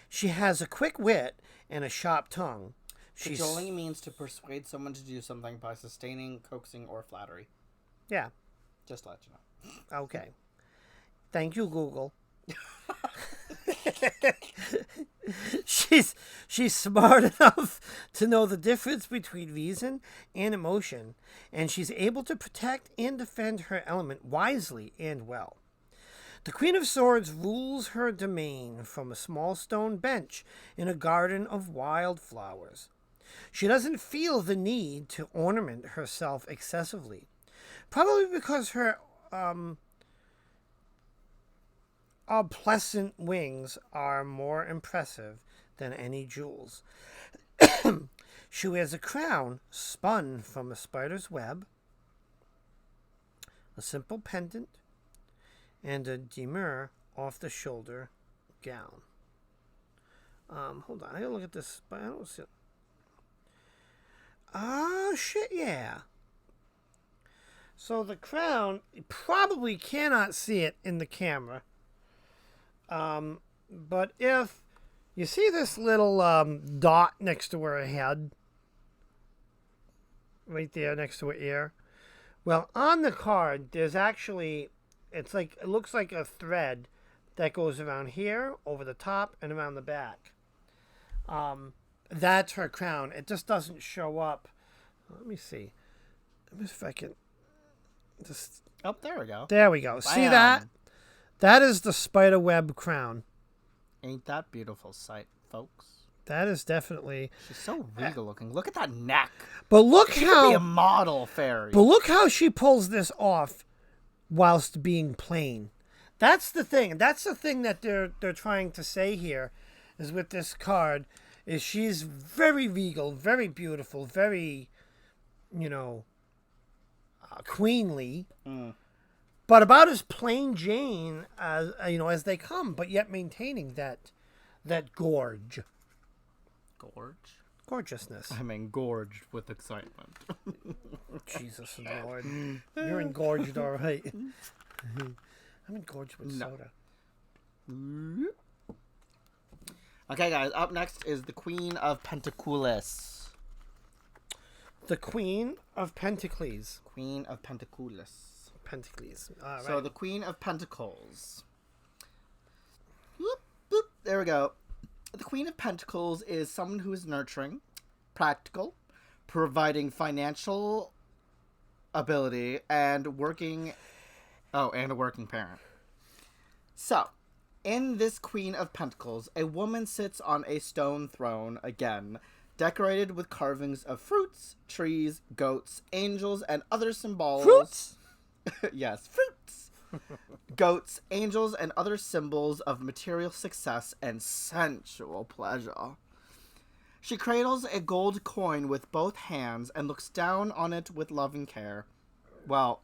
Speaker 2: She has a quick wit and a sharp tongue.
Speaker 1: Cajoling means to persuade someone to do something by sustaining, coaxing, or flattery.
Speaker 2: Yeah.
Speaker 1: Just to let you know.
Speaker 2: Okay. Thank you, Google. She's smart enough to know the difference between reason and emotion, and she's able to protect and defend her element wisely and well. The Queen of Swords rules her domain from a small stone bench in a garden of wild flowers. She doesn't feel the need to ornament herself excessively, probably because her pleasant wings are more impressive than any jewels. She wears a crown spun from a spider's web, a simple pendant, and a demure off-the-shoulder gown. Hold on, I gotta look at this, but I don't see it. Oh, shit, yeah. So the crown, you probably cannot see it in the camera. But if you see this little dot next to her head, right there next to her ear, well, on the card, there's actually, it looks like a thread that goes around here, over the top, and around the back. That's her crown. It just doesn't show up. Let me see. Let me see if I can just...
Speaker 1: Oh, there we go.
Speaker 2: There we go.
Speaker 1: Bam.
Speaker 2: See that? That is the spider web crown.
Speaker 1: Ain't that beautiful sight, folks?
Speaker 2: That is definitely...
Speaker 1: She's so regal looking. Look at that neck.
Speaker 2: But look
Speaker 1: she
Speaker 2: how...
Speaker 1: could be a model fairy.
Speaker 2: But look how she pulls this off whilst being plain. That's the thing. That's the thing that they're trying to say here, is with this card, is she's very regal, very beautiful, very, queenly. But about as plain Jane as as they come, but yet maintaining that gorge. Gorgeousness.
Speaker 1: I'm engorged with excitement.
Speaker 2: Jesus Lord. You're engorged, all right. I'm engorged with soda.
Speaker 1: Okay, guys, up next is the Queen of Pentacles.
Speaker 2: The Queen of Pentacles.
Speaker 1: Queen of Pentacles.
Speaker 2: Pentacles. All right.
Speaker 1: So the Queen of Pentacles. Whoop, whoop, there we go. The Queen of Pentacles is someone who is nurturing, practical, providing financial ability, and working... Oh, and a working parent. So, in this Queen of Pentacles, a woman sits on a stone throne, again, decorated with carvings of fruits, trees, goats, angels, and other symbols.
Speaker 2: Fruits?
Speaker 1: Yes, fruits. Goats, angels, and other symbols of material success and sensual pleasure. She cradles a gold coin with both hands and looks down on it with love and care. Well,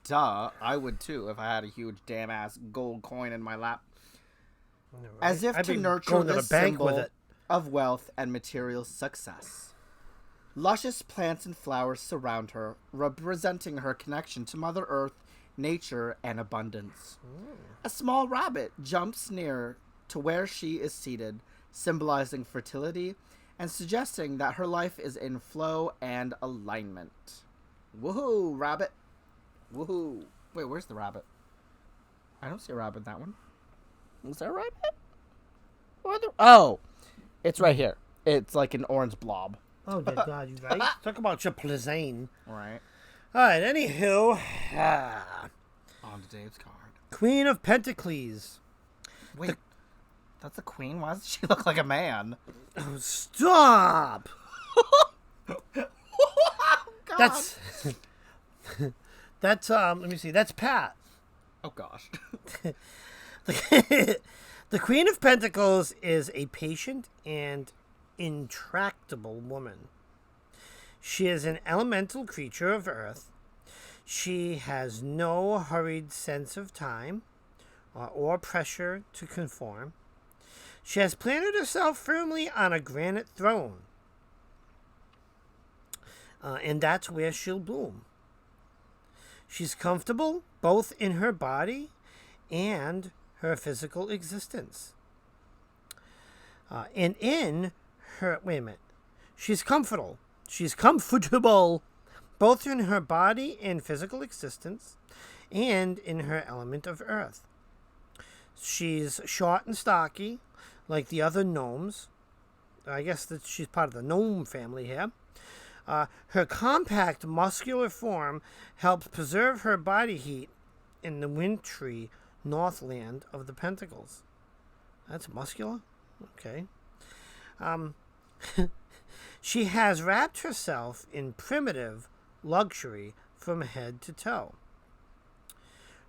Speaker 1: duh, I would too if I had a huge damn-ass gold coin in my lap.
Speaker 2: Right.
Speaker 1: As if
Speaker 2: I'd
Speaker 1: to
Speaker 2: be
Speaker 1: nurture
Speaker 2: going to
Speaker 1: this
Speaker 2: the bank
Speaker 1: symbol.
Speaker 2: with it.
Speaker 1: of wealth and material success. Luscious plants and flowers surround her, representing her connection to Mother Earth, nature, and abundance. A small rabbit jumps near to where she is seated, symbolizing fertility and suggesting that her life is in flow and alignment. Woohoo, rabbit. Woohoo. Wait, where's the rabbit? I don't see a rabbit in that one. Is there a rabbit? Oh, it's right here. It's like an orange blob.
Speaker 2: Oh, good God, you right? Talk about your plazane.
Speaker 1: Right.
Speaker 2: All right, anywho.
Speaker 1: On to Dave's card.
Speaker 2: Queen of Pentacles.
Speaker 1: Wait, that's a queen? Why does she look like a man?
Speaker 2: Oh, stop!
Speaker 1: God.
Speaker 2: That's let me see. That's Pat.
Speaker 1: Oh gosh.
Speaker 2: The Queen of Pentacles is a patient and intractable woman. She is an elemental creature of earth. She has no hurried sense of time or pressure to conform. She has planted herself firmly on a granite throne. And that's where she'll bloom. She's comfortable both in her body and her physical existence. And in her... Wait a minute. She's comfortable. She's comfortable both in her body and physical existence and in her element of earth. She's short and stocky, like the other gnomes. I guess that she's part of the gnome family here. Her compact, muscular form helps preserve her body heat in the wintry northland of the Pentacles. That's muscular? Okay. She has wrapped herself in primitive luxury from head to toe.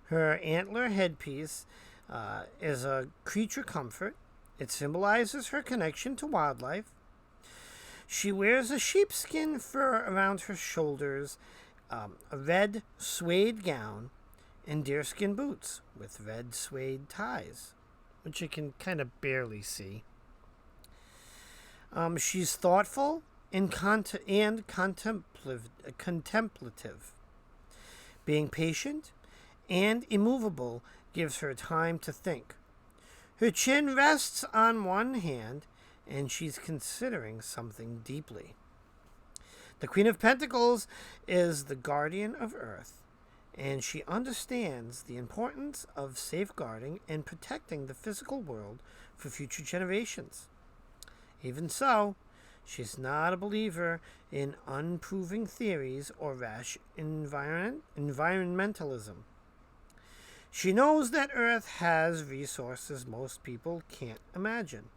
Speaker 2: Her antler headpiece is a creature comfort. It symbolizes her connection to wildlife. She wears a sheepskin fur around her shoulders, a red suede gown, and deerskin boots with red suede ties, which you can kind of barely see. She's thoughtful and contemplative. Being patient and immovable gives her time to think. Her chin rests on one hand, and she's considering something deeply. The Queen of Pentacles is the guardian of Earth, and she understands the importance of safeguarding and protecting the physical world for future generations. Even so, she's not a believer in unproven theories or rash environmentalism. She knows that Earth has resources most people can't imagine,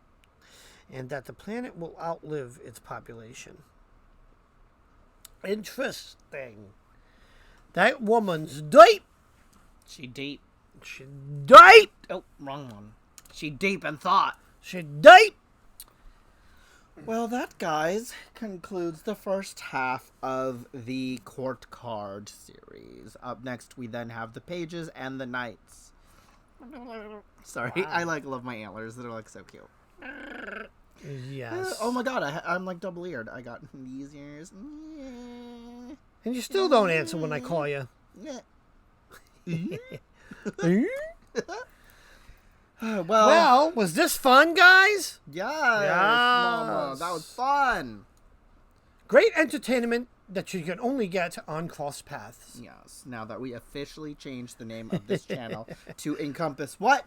Speaker 2: and that the planet will outlive its population. Interesting. That woman's deep.
Speaker 1: She deep.
Speaker 2: She deep.
Speaker 1: Oh, wrong one. She deep in thought.
Speaker 2: She deep.
Speaker 1: Well, that, guys, concludes the first half of the Court card series. Up next, we then have the Pages and the Knights. Sorry, wow. I love my antlers. They're so cute.
Speaker 2: Yes.
Speaker 1: Oh my god, I'm double eared. I got these ears.
Speaker 2: And you still don't answer when I call you. Well, was this fun, guys?
Speaker 1: Yes, Mama. That was fun.
Speaker 2: Great entertainment that you can only get on Cross Paths.
Speaker 1: Yes, now that we officially changed the name of this channel to encompass what?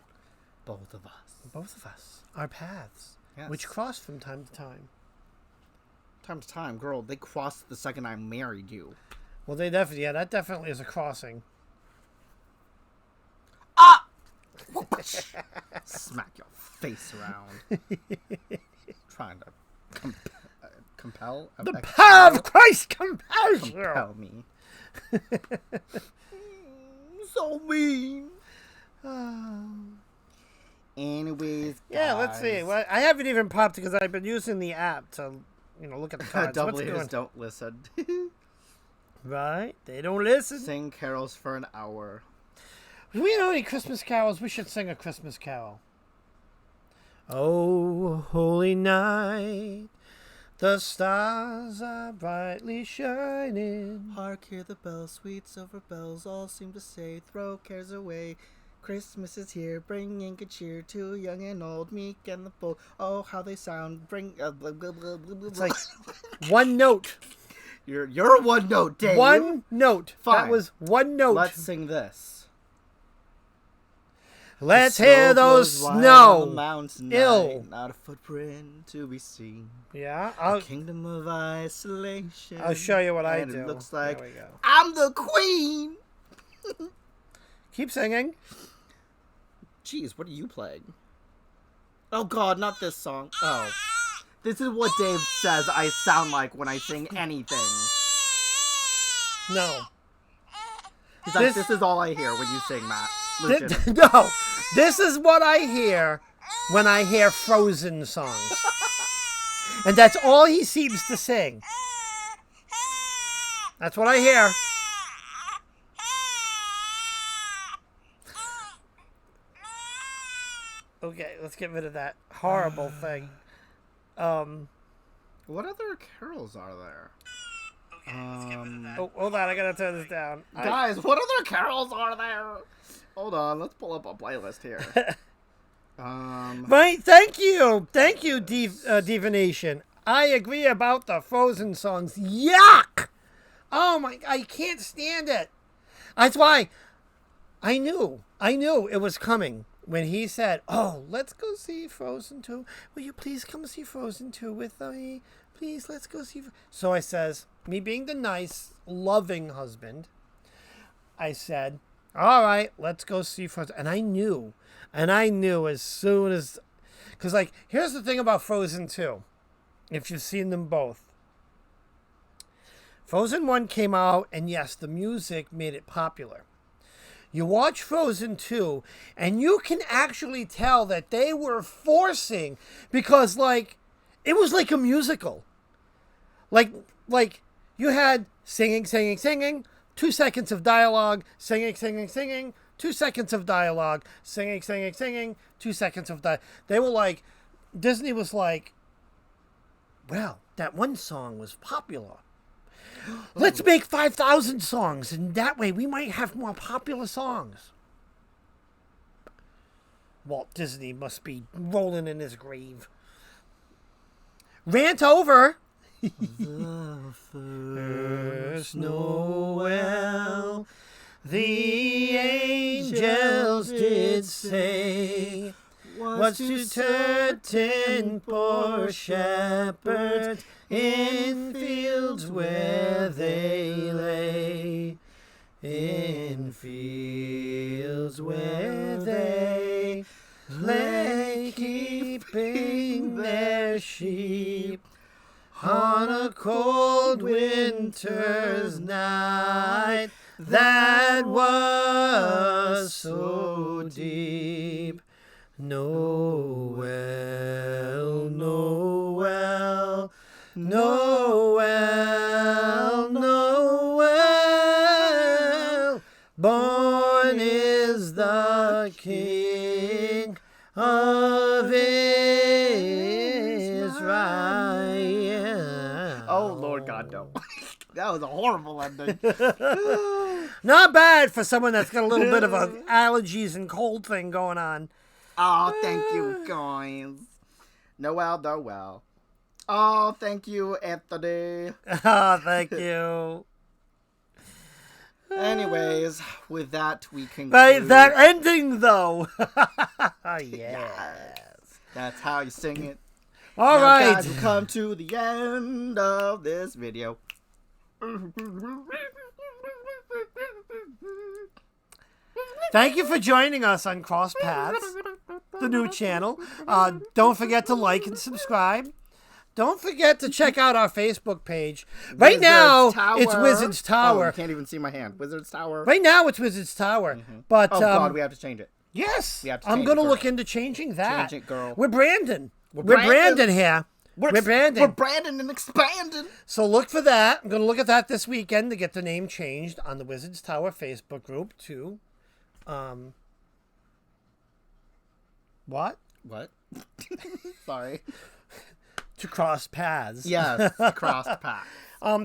Speaker 1: Both of us.
Speaker 2: Both of us. Our paths.
Speaker 1: Yes.
Speaker 2: Which cross from time to time.
Speaker 1: Time to time, girl. They crossed the second I married you.
Speaker 2: Well, they definitely, yeah, that definitely is a crossing.
Speaker 1: Ah! Smack your face around. Trying to compel.
Speaker 2: The power of Christ compels you.
Speaker 1: Compel me. So mean. Anyways, guys.
Speaker 2: Yeah, let's see. Well, I haven't even popped because I've been using the app to, look at the cards.
Speaker 1: Double ears don't listen.
Speaker 2: Right? They don't listen.
Speaker 1: Sing carols for an hour.
Speaker 2: Do we know any Christmas carols? We should sing a Christmas carol. Oh, holy night, the stars are brightly shining.
Speaker 1: Hark, hear the bells, sweet silver bells, all seem to say, throw cares away. Christmas is here, bringing good cheer to young and old, meek and the bold. Oh, how they sound! Bring blah, blah, blah, blah, blah.
Speaker 2: It's like one note.
Speaker 1: You're one note, Dave.
Speaker 2: One note.
Speaker 1: Fine.
Speaker 2: That was one note.
Speaker 1: Let's sing this.
Speaker 2: Let's
Speaker 1: The
Speaker 2: hear
Speaker 1: snow
Speaker 2: those
Speaker 1: blows wide on
Speaker 2: snow.
Speaker 1: the mountain
Speaker 2: Ill.
Speaker 1: night, not a footprint to be seen.
Speaker 2: Yeah,
Speaker 1: A kingdom of isolation.
Speaker 2: I'll show you what I
Speaker 1: and
Speaker 2: do.
Speaker 1: It looks like
Speaker 2: There we go.
Speaker 1: I'm the queen.
Speaker 2: Keep singing.
Speaker 1: Jeez, what are you playing? Oh God, not this song. Oh, this is what Dave says I sound like when I sing anything.
Speaker 2: No.
Speaker 1: He's like, this is all I hear when you sing, Matt. Lucian.
Speaker 2: No. This is what I hear when I hear Frozen songs. And that's all he seems to sing. That's what I hear. Okay, let's get rid of that horrible thing.
Speaker 1: What other carols are there?
Speaker 2: Oh, hold on, I gotta turn this down.
Speaker 1: Guys, what other carols are there? Hold on, let's pull up a playlist here.
Speaker 2: Right, thank you, Divination. I agree about the Frozen songs. Yuck! Oh my, I can't stand it. That's why I knew it was coming when he said, "Oh, let's go see Frozen 2. Will you please come see Frozen 2 with me? Please, let's go see." So I says, me being the nice, loving husband, I said, "All right, let's go see Frozen." And I knew as soon as, because like, here's the thing about Frozen 2, if you've seen them both. Frozen 1 came out, and yes, the music made it popular. You watch Frozen 2, and you can actually tell that they were forcing, because, like, it was like a musical. Like you had singing, 2 seconds of dialogue, singing, 2 seconds of dialogue, singing, 2 seconds of dialogue. They were like, Disney was like, well, that one song was popular. Let's make 5,000 songs, and that way we might have more popular songs. Walt Disney must be rolling in his grave. Rant over. The first Noel, the angels did say, was to certain poor shepherds in fields where they lay, in fields where they lay, keeping their sheep on a cold winter's night that was so deep. Noel, Noel, Noel, Noel, born is the King of Israel.
Speaker 1: Oh, Lord God, no. That was a horrible ending.
Speaker 2: Not bad for someone that's got a little bit of a allergies and cold thing going on.
Speaker 1: Oh, thank you, guys. Noel. Oh, thank you, Anthony.
Speaker 2: Oh, thank you.
Speaker 1: Anyways, with that, we conclude.
Speaker 2: Right, that ending, though. Yes.
Speaker 1: Yes. That's how you sing it.
Speaker 2: All
Speaker 1: Now,
Speaker 2: right.
Speaker 1: guys, we've come to the end of this video.
Speaker 2: Thank you for joining us on Cross Paths, the new channel. Don't forget to like and subscribe. Don't forget to check out our Facebook page. Right now, it's Wizards Tower.
Speaker 1: Oh, you can't even see my hand. Wizards Tower.
Speaker 2: Right now, it's Wizards Tower.
Speaker 1: Mm-hmm.
Speaker 2: But
Speaker 1: oh, God, we have to change it.
Speaker 2: Yes,
Speaker 1: We have to
Speaker 2: I'm
Speaker 1: change
Speaker 2: going to
Speaker 1: it,
Speaker 2: look
Speaker 1: girl.
Speaker 2: into changing that.
Speaker 1: Change it, girl.
Speaker 2: We're Brandon. We're
Speaker 1: Brandon.
Speaker 2: Brandon here. We're Brandon.
Speaker 1: We're Brandon and expanding.
Speaker 2: So look for that. I'm going to look at that this weekend to get the name changed on the Wizards Tower Facebook group to, what?
Speaker 1: What? Sorry.
Speaker 2: To cross paths.
Speaker 1: Yes, crossed path.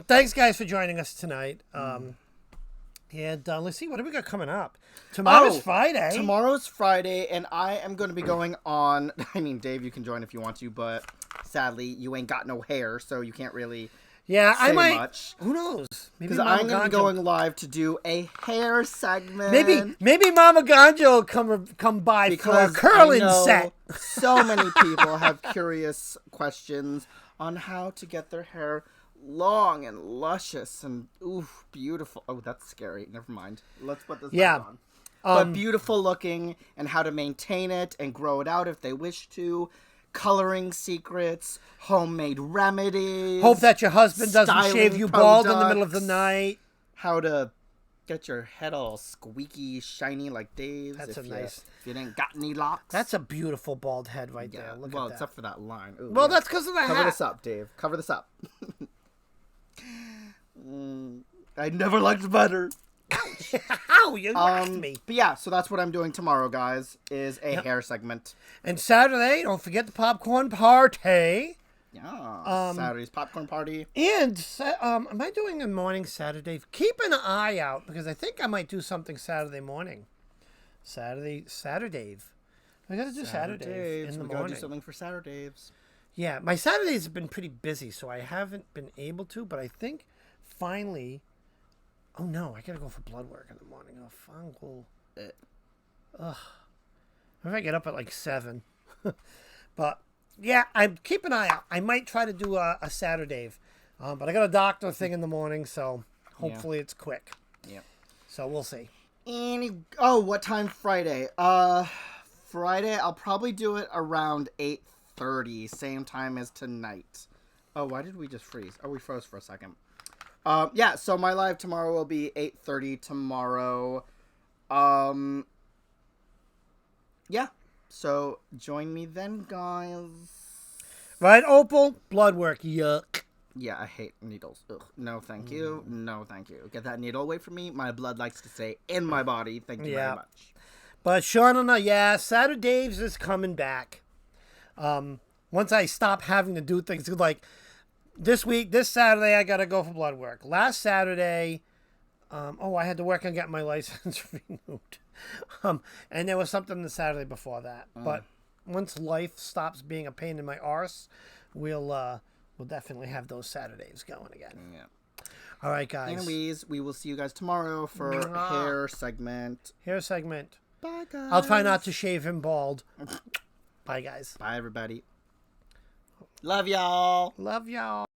Speaker 2: Thanks, guys, for joining us tonight. And let's see, what do we got coming up? Tomorrow's Friday.
Speaker 1: Tomorrow's Friday, and I am going to be going on... I mean, Dave, you can join if you want to, but sadly, you ain't got no hair, so you can't really
Speaker 2: Yeah,
Speaker 1: say
Speaker 2: I might.
Speaker 1: much.
Speaker 2: Who knows? Maybe
Speaker 1: Because I'm going to be going live to do a hair segment.
Speaker 2: Maybe Mama Ganja will come by for a curling set.
Speaker 1: So many people have curious questions on how to get their hair long and luscious and beautiful. Oh, that's scary. Never mind. Let's put this back on. But beautiful looking, and how to maintain it and grow it out if they wish to. Coloring secrets, homemade remedies.
Speaker 2: Hope that your husband doesn't shave you bald in the middle of the night.
Speaker 1: How to get your head all squeaky, shiny like Dave's.
Speaker 2: That's
Speaker 1: if you didn't got any locks.
Speaker 2: That's a beautiful bald head right there. Look at that.
Speaker 1: Except for that line. Ooh,
Speaker 2: well, that's because of the hat.
Speaker 1: Cover this up, Dave. Cover this up. I never liked butter.
Speaker 2: Ow, you knocked me.
Speaker 1: But yeah, so that's what I'm doing tomorrow, guys, is a hair segment.
Speaker 2: And Saturday, don't forget the popcorn party.
Speaker 1: Yeah, Saturday's popcorn party.
Speaker 2: And am I doing a morning Saturday? Keep an eye out, because I think I might do something Saturday morning. Saturday. I got to do Saturday in the morning.
Speaker 1: We got to do something for Saturdays.
Speaker 2: Yeah, my Saturdays have been pretty busy, so I haven't been able to, but I think finally... Oh, no, I got to go for blood work in the morning. Oh, fungal. Ugh. If I get up at like 7. But, yeah, I'm keep an eye out. I might try to do a Saturday. But I got a doctor thing in the morning, so hopefully it's quick.
Speaker 1: Yeah.
Speaker 2: So we'll see.
Speaker 1: What time Friday? Friday, I'll probably do it around 8:30, same time as tonight. Oh, why did we just freeze? Oh, we froze for a second. Yeah, so my live tomorrow will be 8:30 tomorrow. Yeah, so join me then, guys.
Speaker 2: Right, Opal? Blood work, yuck.
Speaker 1: Yeah, I hate needles. Ugh. No, thank you. No, thank you. Get that needle away from me. My blood likes to stay in my body. Thank you very much.
Speaker 2: But Shauna, Saturdays is coming back. Once I stop having to do things like... This Saturday, I got to go for blood work. Last Saturday, I had to work on getting my license renewed. And there was something the Saturday before that. But once life stops being a pain in my arse, we'll definitely have those Saturdays going again.
Speaker 1: Yeah.
Speaker 2: All right, guys.
Speaker 1: Anyways, we will see you guys tomorrow for hair segment. Bye, guys.
Speaker 2: I'll try not to shave him bald. Bye, guys.
Speaker 1: Bye, everybody. Love y'all.